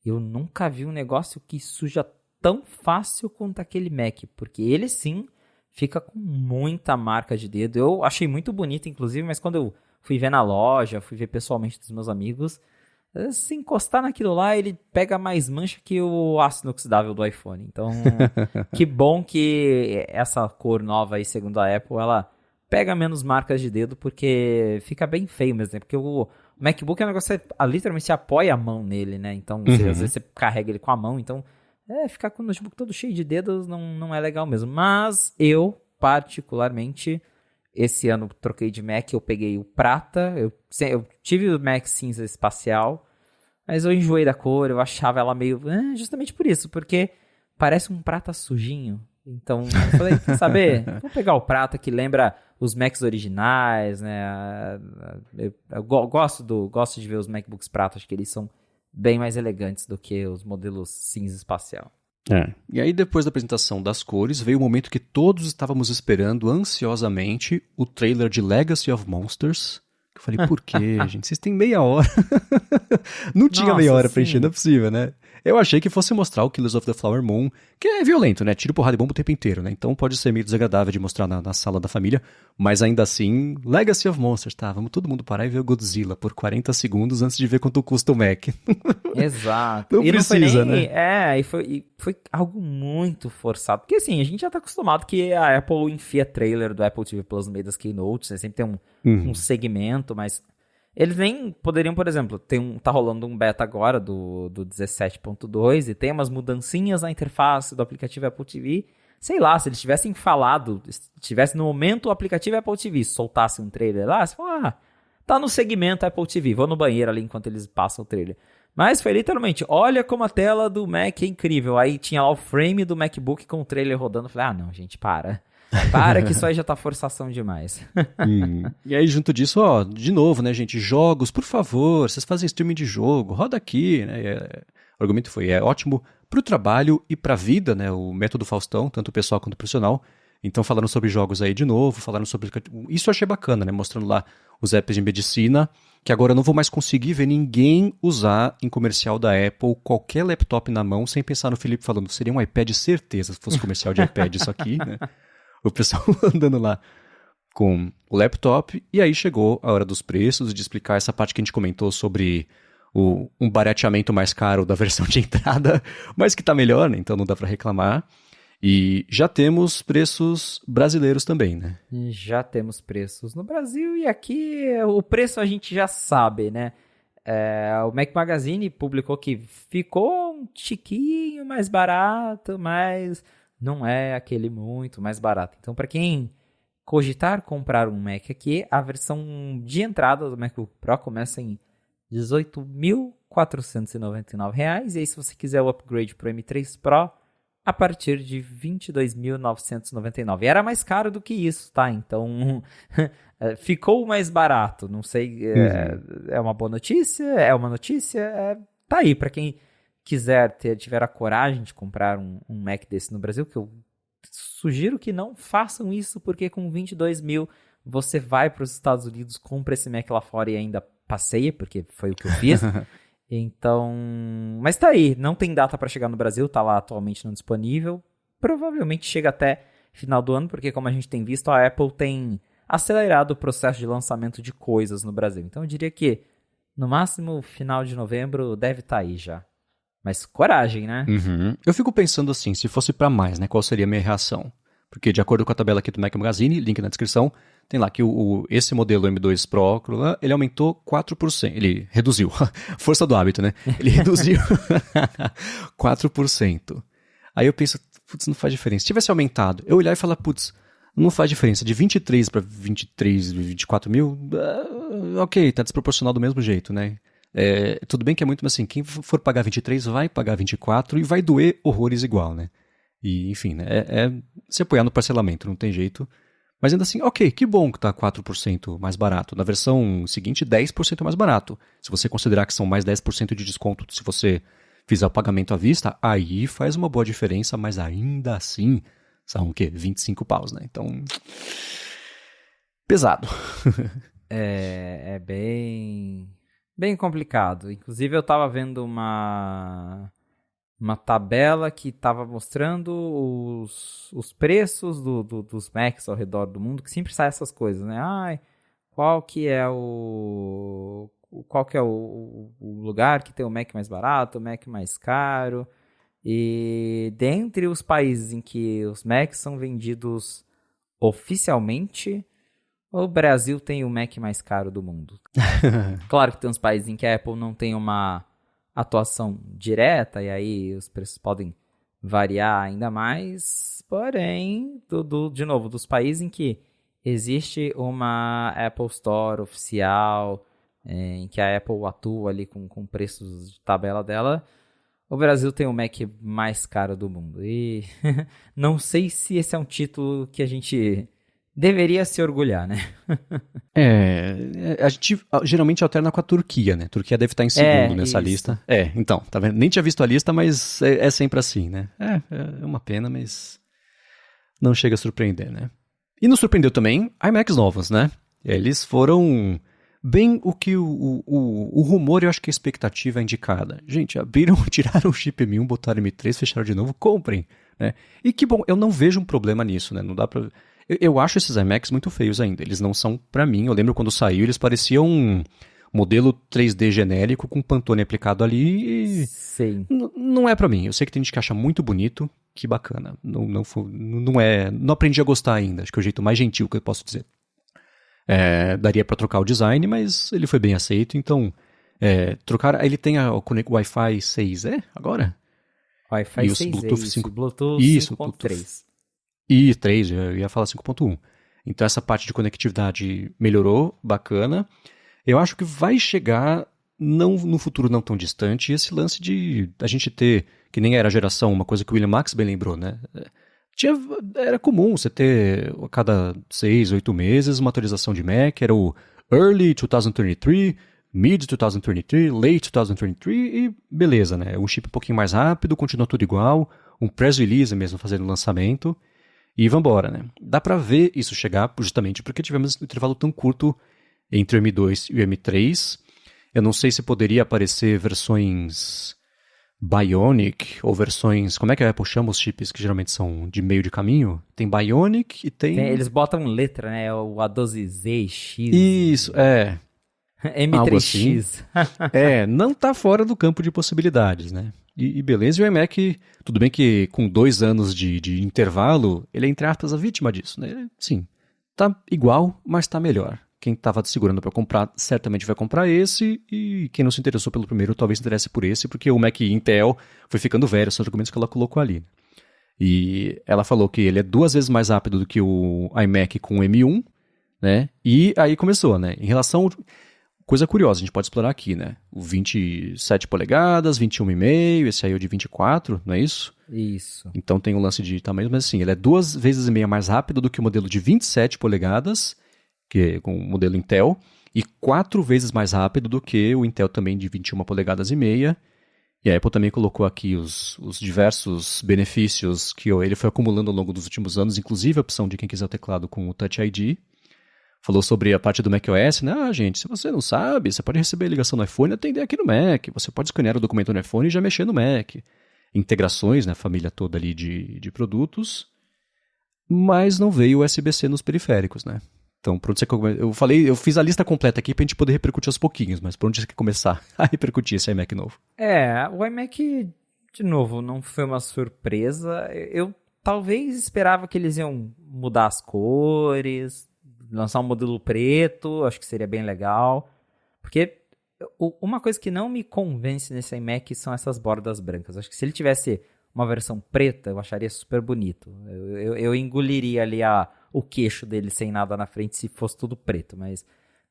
Eu nunca vi um negócio que suja tão fácil quanto aquele Mac. Porque ele sim fica com muita marca de dedo. Eu achei muito bonito, inclusive, mas quando eu fui ver na loja, fui ver pessoalmente dos meus amigos, se encostar naquilo lá, ele pega mais mancha que o ácido inoxidável do iPhone. Então, que bom que essa cor nova aí, segundo a Apple, ela pega menos marcas de dedo, porque fica bem feio mesmo, né? Porque o MacBook é um negócio que você literalmente se apoia a mão nele, né? Então, às vezes você carrega ele com a mão, então ficar com o notebook todo cheio de dedos não é legal mesmo. Mas eu, particularmente, esse ano troquei de Mac, eu peguei o prata, eu tive o Mac cinza espacial, mas eu enjoei da cor, eu achava ela meio... justamente por isso, porque parece um prata sujinho. Então, eu falei, quer saber? Vou pegar o prata que lembra os Macs originais, né? Eu gosto de ver os MacBooks prata, acho que eles são bem mais elegantes do que os modelos cinza espacial. E aí, depois da apresentação das cores, veio o momento que todos estávamos esperando ansiosamente, o trailer de Legacy of Monsters. Eu falei, por quê, gente? Vocês têm meia hora. Não tinha meia hora pra encher, não é possível, né? Eu achei que fosse mostrar o Killers of the Flower Moon, que é violento, né? Tiro, porrada e bomba o tempo inteiro, né? Então pode ser meio desagradável de mostrar na sala da família, mas ainda assim, Legacy of Monsters, tá? Vamos todo mundo parar e ver o Godzilla por 40 segundos antes de ver quanto custa o Mac. Exato. Não precisa, não foi nem, né? E foi algo muito forçado. Porque assim, a gente já tá acostumado que a Apple enfia trailer do Apple TV Plus no meio das keynotes, né? Sempre tem um segmento, mas eles nem poderiam, por exemplo, tá rolando um beta agora do 17.2 e tem umas mudancinhas na interface do aplicativo Apple TV. Sei lá, se eles tivessem falado, tivesse no momento o aplicativo Apple TV, soltasse um trailer lá, você fala, tá no segmento Apple TV, vou no banheiro ali enquanto eles passam o trailer. Mas foi literalmente, olha como a tela do Mac é incrível. Aí tinha lá o frame do MacBook com o trailer rodando. Eu falei, não, gente, para. Para que isso aí já tá forçação demais. E aí, junto disso, ó, de novo, né, gente, jogos, por favor, vocês fazem streaming de jogo, roda aqui, né, o argumento foi, é ótimo pro trabalho e pra vida, né, o método Faustão, tanto pessoal quanto profissional. Então, falaram sobre jogos aí de novo, falaram sobre... Isso eu achei bacana, né, mostrando lá os apps de medicina, que agora eu não vou mais conseguir ver ninguém usar em comercial da Apple qualquer laptop na mão sem pensar no Felipe falando, seria um iPad certeza se fosse comercial de iPad isso aqui, né? O pessoal andando lá com o laptop, e aí chegou a hora dos preços, de explicar essa parte que a gente comentou sobre um barateamento mais caro da versão de entrada, mas que tá melhor, né? Então não dá para reclamar. E já temos preços brasileiros também, né? Já temos preços no Brasil e aqui o preço a gente já sabe, né? O Mac Magazine publicou que ficou um tiquinho mais barato, mas não é aquele muito mais barato. Então, para quem cogitar comprar um Mac aqui, a versão de entrada do MacBook Pro começa em R$ 18.499. E aí, se você quiser o upgrade para o M3 Pro, a partir de R$ 22.999. Era mais caro do que isso, tá? Então, ficou mais barato. Não sei, é uma boa notícia? É uma notícia? Tá aí, para quem tiver a coragem de comprar um Mac desse no Brasil, que eu sugiro que não façam isso, porque com 22 mil você vai para os Estados Unidos, compra esse Mac lá fora e ainda passeia, porque foi o que eu fiz. Então, mas tá aí, não tem data para chegar no Brasil, tá lá atualmente não disponível. Provavelmente chega até final do ano, porque como a gente tem visto, a Apple tem acelerado o processo de lançamento de coisas no Brasil. Então eu diria que no máximo final de novembro deve estar aí já. Mas coragem, né? Eu fico pensando assim, se fosse pra mais, né, qual seria a minha reação? Porque de acordo com a tabela aqui do Mac Magazine, link na descrição, tem lá que esse modelo M2 Pro, ele aumentou 4%. Ele reduziu. Força do hábito, né? Ele reduziu 4%. Aí eu penso, putz, não faz diferença. Se tivesse aumentado, eu olhar e falar, putz, não faz diferença. De 23 para 23, 24 mil, ok, tá desproporcional do mesmo jeito, né? Tudo bem que é muito, mas assim, quem for pagar 23 vai pagar 24 e vai doer horrores igual, né? E, enfim, né? Se apoiar no parcelamento, não tem jeito. Mas ainda assim, ok, que bom que tá 4% mais barato. Na versão seguinte, 10% mais barato. Se você considerar que são mais 10% de desconto se você fizer o pagamento à vista, aí faz uma boa diferença, mas ainda assim, são o quê? 25 paus, né? Então, pesado. É bem complicado. Inclusive, eu tava vendo uma tabela que estava mostrando os preços dos Macs ao redor do mundo, que sempre sai essas coisas, né? Qual que é o lugar que tem o Mac mais barato, o Mac mais caro. E dentre os países em que os Macs são vendidos oficialmente, o Brasil tem o Mac mais caro do mundo. Claro que tem uns países em que a Apple não tem uma atuação direta, e aí os preços podem variar ainda mais, porém, de novo, dos países em que existe uma Apple Store oficial, em que a Apple atua ali com preços de tabela dela, o Brasil tem o Mac mais caro do mundo. E não sei se esse é um título que a gente deveria se orgulhar, né? A gente geralmente alterna com a Turquia, né? A Turquia deve estar em segundo nessa isso. lista. Então, tá vendo? Nem tinha visto a lista, mas é sempre assim, né? É uma pena, mas não chega a surpreender, né? E nos surpreendeu também iMacs novos, né? Eles foram bem o que o rumor, eu acho que a expectativa é indicada. Gente, abriram, tiraram o chip M1, botaram M3, fecharam de novo, comprem, né? E que bom, eu não vejo um problema nisso, né? Não dá pra... Eu acho esses iMacs muito feios ainda. Eles não são pra mim. Eu lembro quando saiu, eles pareciam um modelo 3D genérico com Pantone aplicado ali. Sim. Não é pra mim. Eu sei que tem gente que acha muito bonito. Que bacana. Não aprendi a gostar ainda. Acho que é o jeito mais gentil que eu posso dizer. Daria pra trocar o design, mas ele foi bem aceito. Então, trocar... Ele tem o Wi-Fi 6, agora? Wi-Fi 6, Bluetooth 5.3. E 3, eu ia falar 5.1. Então essa parte de conectividade melhorou, bacana. Eu acho que vai chegar no futuro não tão distante esse lance de a gente ter, que nem era a geração, uma coisa que o William Max bem lembrou, né? Era comum você ter a cada 6, 8 meses uma atualização de Mac, era o Early 2023, Mid 2023, Late 2023 e beleza, né? Um chip um pouquinho mais rápido, continua tudo igual, um press release mesmo fazendo o lançamento e vambora, né? Dá pra ver isso chegar justamente porque tivemos um intervalo tão curto entre o M2 e o M3. Eu não sei se poderia aparecer versões Bionic ou versões... Como é que a Apple chama os chips que geralmente são de meio de caminho? Tem Bionic e tem... Eles botam letra, né? O A12Z, X... Isso, M3X. Assim. Não tá fora do campo de possibilidades, né? E beleza, e o iMac, tudo bem que com 2 anos de intervalo, ele é, entre aspas, a vítima disso, né? Sim, tá igual, mas tá melhor. Quem estava segurando para comprar, certamente vai comprar esse, e quem não se interessou pelo primeiro, talvez se interesse por esse, porque o Mac Intel foi ficando velho, são os argumentos que ela colocou ali. E ela falou que ele é 2 vezes mais rápido do que o iMac com o M1, né? E aí começou, né? Em relação... Coisa curiosa, a gente pode explorar aqui, né? O 27 polegadas, 21,5, esse aí é o de 24, não é isso? Isso. Então tem um lance de tamanho, mas assim, ele é 2 vezes e meia mais rápido do que o modelo de 27 polegadas, que é com o modelo Intel, e 4 vezes mais rápido do que o Intel também de 21 polegadas e meia. E a Apple também colocou aqui os diversos benefícios que ele foi acumulando ao longo dos últimos anos, inclusive a opção de quem quiser o teclado com o Touch ID. Falou sobre a parte do macOS, né? Gente, se você não sabe, você pode receber a ligação no iPhone e atender aqui no Mac. Você pode escanear o documento no iPhone e já mexer no Mac. Integrações, né? Família toda ali de produtos. Mas não veio USB-C nos periféricos, né? Então, por onde você eu fiz a lista completa aqui pra gente poder repercutir aos pouquinhos, mas por onde você quer começar a repercutir esse iMac novo? O iMac, de novo, não foi uma surpresa. Eu talvez esperava que eles iam mudar as cores, lançar um modelo preto, acho que seria bem legal. Porque uma coisa que não me convence nesse iMac são essas bordas brancas. Acho que se ele tivesse uma versão preta, eu acharia super bonito. Eu engoliria ali o queixo dele sem nada na frente se fosse tudo preto. Mas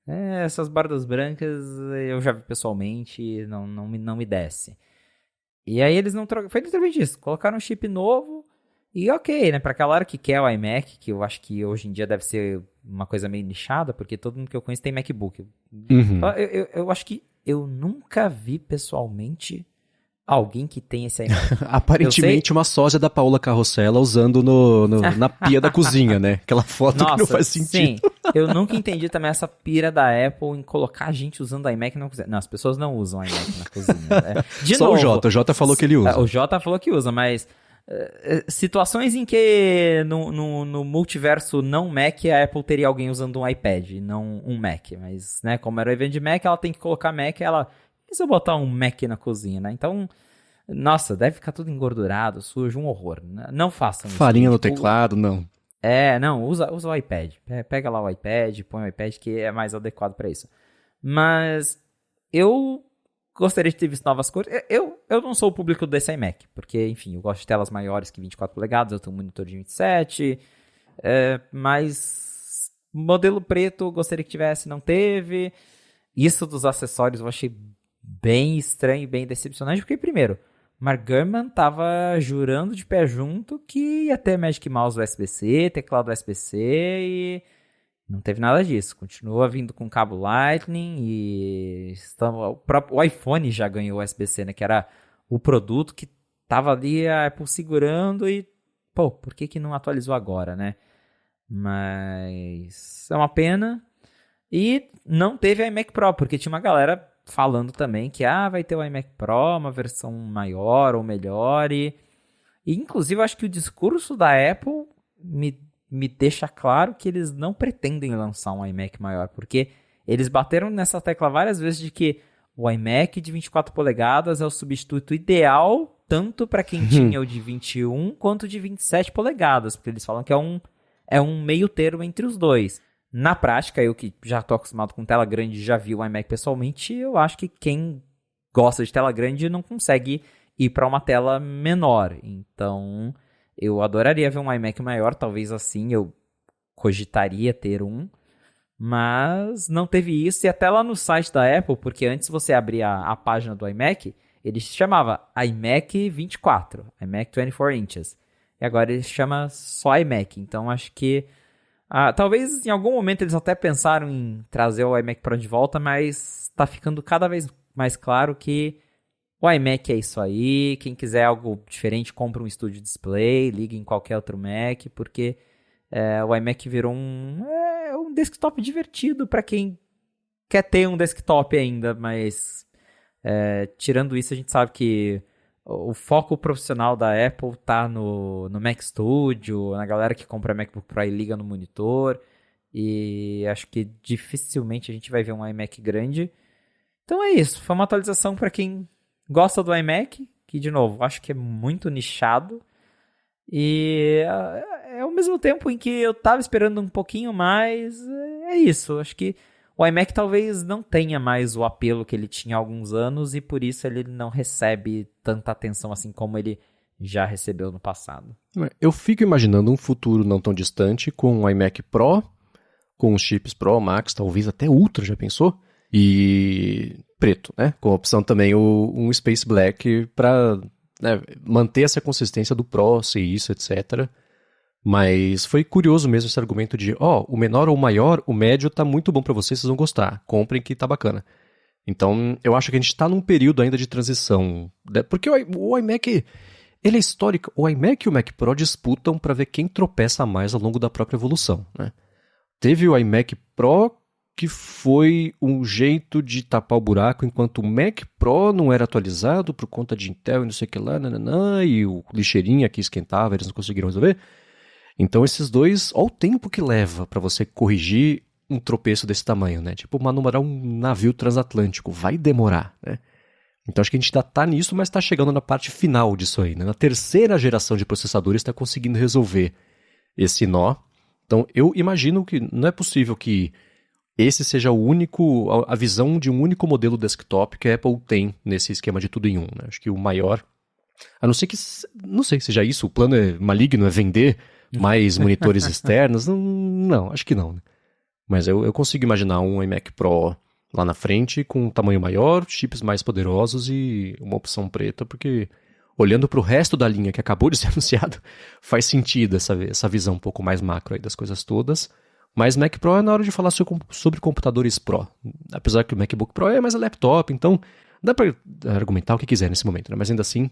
essas bordas brancas eu já vi pessoalmente, não me desce. E aí eles não trocaram. Foi literalmente isso. Colocaram um chip novo. E ok, né? Pra aquela hora que quer o iMac, que eu acho que hoje em dia deve ser uma coisa meio nichada, porque todo mundo que eu conheço tem MacBook. Uhum. Eu acho que eu nunca vi pessoalmente alguém que tem esse iMac. Aparentemente uma sósia da Paola Carrossela usando na pia da cozinha, né? Aquela foto que não faz sentido. Sim, eu nunca entendi também essa pira da Apple em colocar gente usando iMac na cozinha. Não, as pessoas não usam iMac na cozinha. Né? Só novo, o Jota falou que ele usa. O Jota falou que usa, mas... situações em que no multiverso não Mac, a Apple teria alguém usando um iPad, não um Mac. Mas, né, como era o evento de Mac, ela tem que colocar Mac, e se eu botar um Mac na cozinha, né? Então, nossa, deve ficar tudo engordurado, sujo, um horror. Não façam isso. Farinha no teclado, não. Não, usa o iPad. Pega lá o iPad, põe o iPad que é mais adequado pra isso. Mas eu gostaria de ter visto novas cores. Eu não sou o público desse iMac, porque, enfim, eu gosto de telas maiores que 24 polegadas, eu tenho um monitor de 27, mas modelo preto eu gostaria que tivesse, não teve. Isso dos acessórios eu achei bem estranho e bem decepcionante, porque, primeiro, Mark Gurman tava jurando de pé junto que ia ter Magic Mouse USB-C, teclado USB-C e... não teve nada disso. Continua vindo com cabo Lightning e o iPhone já ganhou USB-C, né? Que era o produto que tava ali a Apple segurando e... pô, por que não atualizou agora, né? Mas... é uma pena. E não teve iMac Pro, porque tinha uma galera falando também que vai ter o iMac Pro, uma versão maior ou melhor. E inclusive, eu acho que o discurso da Apple me deixa claro que eles não pretendem lançar um iMac maior, porque eles bateram nessa tecla várias vezes de que o iMac de 24 polegadas é o substituto ideal tanto para quem tinha o de 21 quanto o de 27 polegadas, porque eles falam que é um meio termo entre os dois. Na prática, eu que já estou acostumado com tela grande e já vi o iMac pessoalmente, eu acho que quem gosta de tela grande não consegue ir para uma tela menor. Então, eu adoraria ver um iMac maior, talvez assim eu cogitaria ter um, mas não teve isso. E até lá no site da Apple, porque antes você abria a página do iMac, ele se chamava iMac 24, iMac 24 inches. e agora ele chama só iMac. Então acho que talvez em algum momento eles até pensaram em trazer o iMac Pro de volta, mas tá ficando cada vez mais claro que o iMac é isso aí. Quem quiser algo diferente, compra um Studio Display, liga em qualquer outro Mac, porque o iMac virou um desktop divertido para quem quer ter um desktop ainda, mas tirando isso, a gente sabe que o foco profissional da Apple tá no Mac Studio, na galera que compra MacBook Pro e liga no monitor, e acho que dificilmente a gente vai ver um iMac grande. Então é isso, foi uma atualização para quem gosta do iMac, que de novo, acho que é muito nichado, e ao mesmo tempo em que eu tava esperando um pouquinho mais, é isso, acho que o iMac talvez não tenha mais o apelo que ele tinha há alguns anos e por isso ele não recebe tanta atenção assim como ele já recebeu no passado. Eu fico imaginando um futuro não tão distante com o iMac Pro, com os chips Pro, Max, talvez até Ultra, já pensou? E preto, né? Com a opção também um Space Black para manter essa consistência do Pro, ser isso, etc. Mas foi curioso mesmo esse argumento de, o menor ou o maior, o médio tá muito bom pra vocês vão gostar. Comprem que tá bacana. Então, eu acho que a gente tá num período ainda de transição. Porque o iMac, ele é histórico. O iMac e o Mac Pro disputam pra ver quem tropeça mais ao longo da própria evolução, né? Teve o iMac Pro, que foi um jeito de tapar o buraco, enquanto o Mac Pro não era atualizado por conta de Intel e não sei o que lá, e o lixeirinha que esquentava, eles não conseguiram resolver. Então esses dois, olha o tempo que leva para você corrigir um tropeço desse tamanho, né? Tipo, manobrar um navio transatlântico, vai demorar, né? Então acho que a gente ainda tá nisso, mas tá chegando na parte final disso aí, né? Na terceira geração de processadores está conseguindo resolver esse nó. Então eu imagino que não é possível que esse seja a visão de um único modelo desktop que a Apple tem nesse esquema de tudo em um, né? Acho que o maior, a não ser que, não sei, seja isso, o plano é maligno, é vender mais monitores externos? Não, acho que não, né? Mas eu consigo imaginar um iMac Pro lá na frente com um tamanho maior, chips mais poderosos e uma opção preta, porque olhando para o resto da linha que acabou de ser anunciado, faz sentido essa visão um pouco mais macro aí das coisas todas. Mas Mac Pro é na hora de falar sobre computadores Pro. Apesar que o MacBook Pro é mais laptop, então dá para argumentar o que quiser nesse momento, né? Mas ainda assim,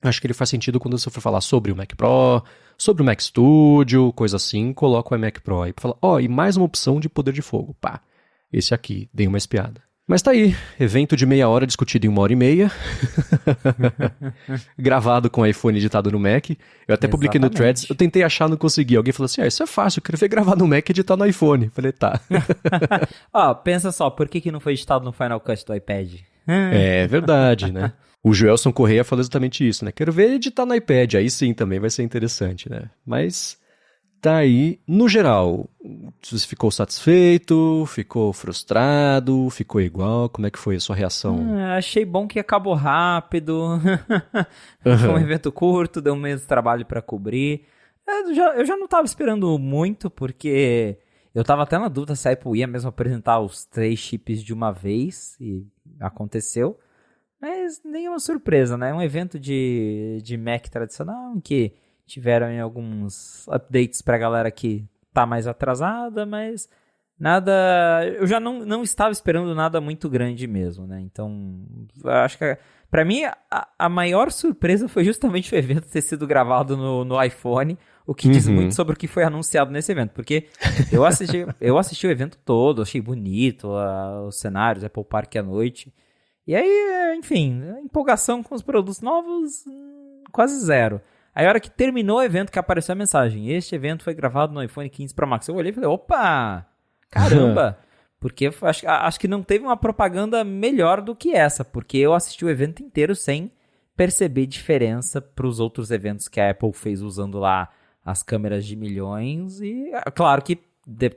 acho que ele faz sentido quando você for falar sobre o Mac Pro, sobre o Mac Studio, coisa assim, coloca o iMac Pro aí pra falar, e mais uma opção de poder de fogo. Pá, esse aqui, dei uma espiada. Mas tá aí, evento de meia hora discutido em 1h30, gravado com o iPhone editado no Mac. Eu até publiquei no Threads, eu tentei achar, não consegui. Alguém falou assim, isso é fácil, eu queria ver gravar no Mac e editar no iPhone. Falei, tá. Pensa só, por que não foi editado no Final Cut do iPad? É verdade, né? O Joelson Correia falou exatamente isso, né? Quero ver editar no iPad, aí sim também vai ser interessante, né? Mas tá aí, no geral, você ficou satisfeito, ficou frustrado, ficou igual? Como é que foi a sua reação? Achei bom que acabou rápido, foi um evento curto, deu um mês de trabalho pra cobrir. Eu já não tava esperando muito, porque eu tava até na dúvida se a Apple ia mesmo apresentar os 3 chips de uma vez, e aconteceu. Mas nenhuma surpresa, né? Um evento de Mac tradicional, em que tiveram alguns updates pra galera que tá mais atrasada, mas nada... Eu já não estava esperando nada muito grande mesmo, né? Então, acho que pra mim a maior surpresa foi justamente o evento ter sido gravado no iPhone, o que diz muito sobre o que foi anunciado nesse evento, porque eu assisti o evento todo, achei bonito os cenários, Apple Park à noite. E aí, enfim, a empolgação com os produtos novos, quase zero. Aí a hora que terminou o evento, que apareceu a mensagem, este evento foi gravado no iPhone 15 Pro Max. Eu olhei e falei, opa, caramba! Porque acho que não teve uma propaganda melhor do que essa, porque eu assisti o evento inteiro sem perceber diferença para os outros eventos que a Apple fez usando lá as câmeras de milhões. E claro que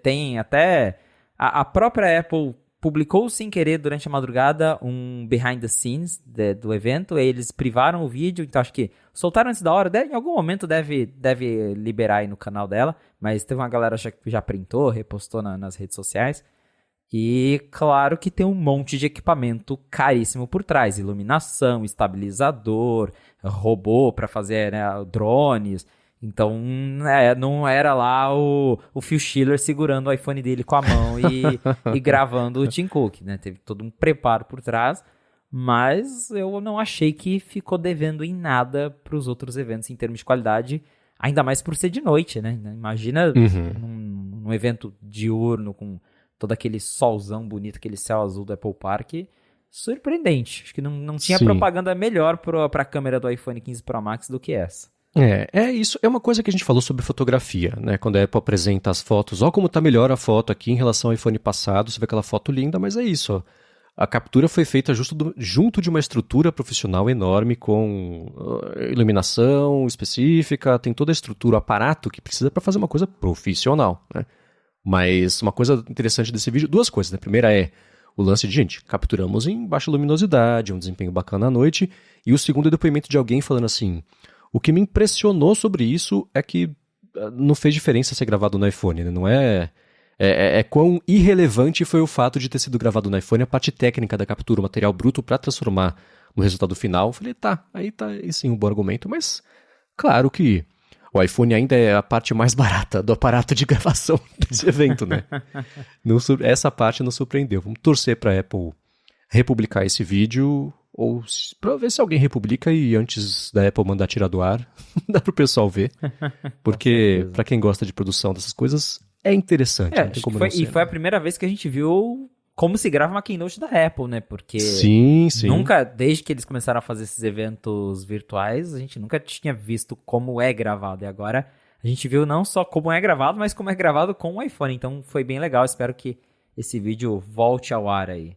tem até... A própria Apple publicou sem querer durante a madrugada um behind the scenes do evento, aí eles privaram o vídeo, então acho que soltaram antes da hora, em algum momento deve liberar aí no canal dela, mas teve uma galera que já printou, repostou nas redes sociais, e claro que tem um monte de equipamento caríssimo por trás, iluminação, estabilizador, robô para fazer, né, drones, Então, não era lá o Phil Schiller segurando o iPhone dele com a mão e gravando o Tim Cook, né? Teve todo um preparo por trás, mas eu não achei que ficou devendo em nada para os outros eventos em termos de qualidade, ainda mais por ser de noite, né? Imagina num evento diurno com todo aquele solzão bonito, aquele céu azul do Apple Park. Surpreendente. Acho que não tinha propaganda melhor para a câmera do iPhone 15 Pro Max do que essa. Isso é uma coisa que a gente falou sobre fotografia, né? Quando a Apple apresenta as fotos, ó como tá melhor a foto aqui em relação ao iPhone passado, você vê aquela foto linda, mas é isso, ó. A captura foi feita junto de uma estrutura profissional enorme com iluminação específica, tem toda a estrutura, o aparato que precisa para fazer uma coisa profissional, né? Mas uma coisa interessante desse vídeo, duas coisas, né? A primeira é o lance de, gente, capturamos em baixa luminosidade, um desempenho bacana à noite, e o segundo é o depoimento de alguém falando assim, o que me impressionou sobre isso é que não fez diferença ser gravado no iPhone, né? Não é quão irrelevante foi o fato de ter sido gravado no iPhone a parte técnica da captura, o material bruto para transformar no resultado final. Eu falei, aí sim um bom argumento, mas claro que o iPhone ainda é a parte mais barata do aparato de gravação desse evento, né? Essa parte não surpreendeu. Vamos torcer para a Apple republicar esse vídeo, ou para ver se alguém republica e antes da Apple mandar tirar do ar, dá pro pessoal ver. Porque, para quem gosta de produção dessas coisas, é interessante. Não tem como não ser, foi a primeira vez que a gente viu como se grava uma keynote da Apple, né? Porque sim. nunca, desde que eles começaram a fazer esses eventos virtuais, a gente nunca tinha visto como é gravado. E agora a gente viu não só como é gravado, mas como é gravado com o iPhone. Então foi bem legal. Espero que esse vídeo volte ao ar aí.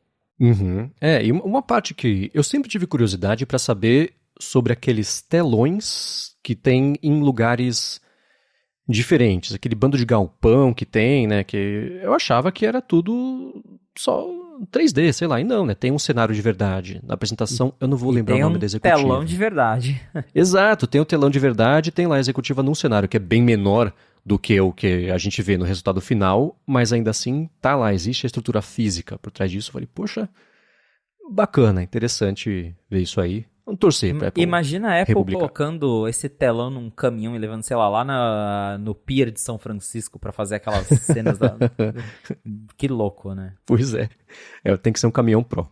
E uma parte que eu sempre tive curiosidade para saber sobre aqueles telões que tem em lugares diferentes, aquele bando de galpão que tem, né, que eu achava que era tudo só 3D, sei lá, e não, né, tem um cenário de verdade. Na apresentação eu não vou lembrar o nome da executiva. Tem um telão de verdade. Exato, tem o telão de verdade, tem lá a executiva num cenário que é bem menor do que o que a gente vê no resultado final, mas ainda assim tá lá, existe a estrutura física por trás disso. Eu falei, poxa, bacana, interessante ver isso aí. Vamos torcer pra Apple. Imagina a Apple republicar. colocando esse telão num caminhão e levando, sei lá no Pier de São Francisco pra fazer aquelas cenas da... Que louco, né? Pois é. Tem que ser um caminhão Pro.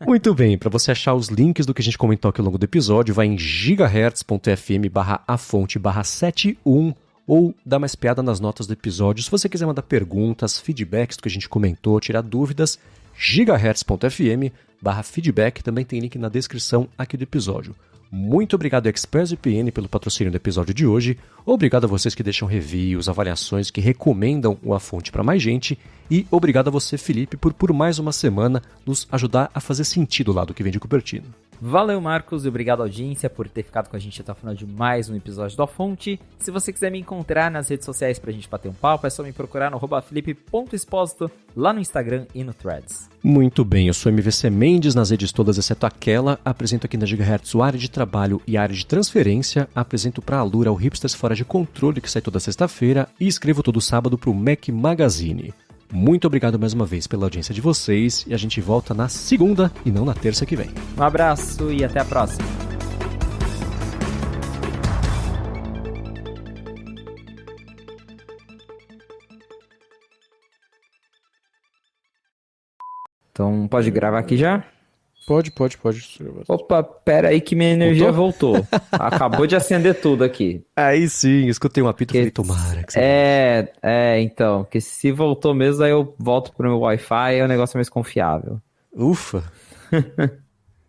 Muito bem, para você achar os links do que a gente comentou aqui ao longo do episódio, vai em gigahertz.fm/afonte/71 ou dá mais piada nas notas do episódio. Se você quiser mandar perguntas, feedbacks do que a gente comentou, tirar dúvidas, gigahertz.fm/feedback, também tem link na descrição aqui do episódio. Muito obrigado ExpressVPN pelo patrocínio do episódio de hoje, obrigado a vocês que deixam reviews, avaliações, que recomendam o A Fonte para mais gente, e obrigado a você, Felipe, por mais uma semana nos ajudar a fazer sentido lá do que vem de Cupertino. Valeu, Marcos, e obrigado, audiência, por ter ficado com a gente até o final de mais um episódio do A Fonte. Se você quiser me encontrar nas redes sociais pra gente bater um papo, é só me procurar no @felipe.exposito lá no Instagram e no Threads. Muito bem, eu sou MVC Mendes nas redes todas, exceto aquela. Apresento aqui na Gigahertz o área de trabalho e a área de transferência. Apresento pra Alura o Hipsters Fora de Controle, que sai toda sexta-feira. E escrevo todo sábado pro Mac Magazine. Muito obrigado mais uma vez pela audiência de vocês. E a gente volta na segunda e não na terça que vem. Um abraço e até a próxima. Então, pode gravar aqui já? Pode. Opa, pera aí que minha energia voltou. Acabou de acender tudo aqui. Aí sim, escutei um apito e falei, tomara que você... Então, que se voltou mesmo, aí eu volto pro meu Wi-Fi e é um negócio mais confiável. Ufa!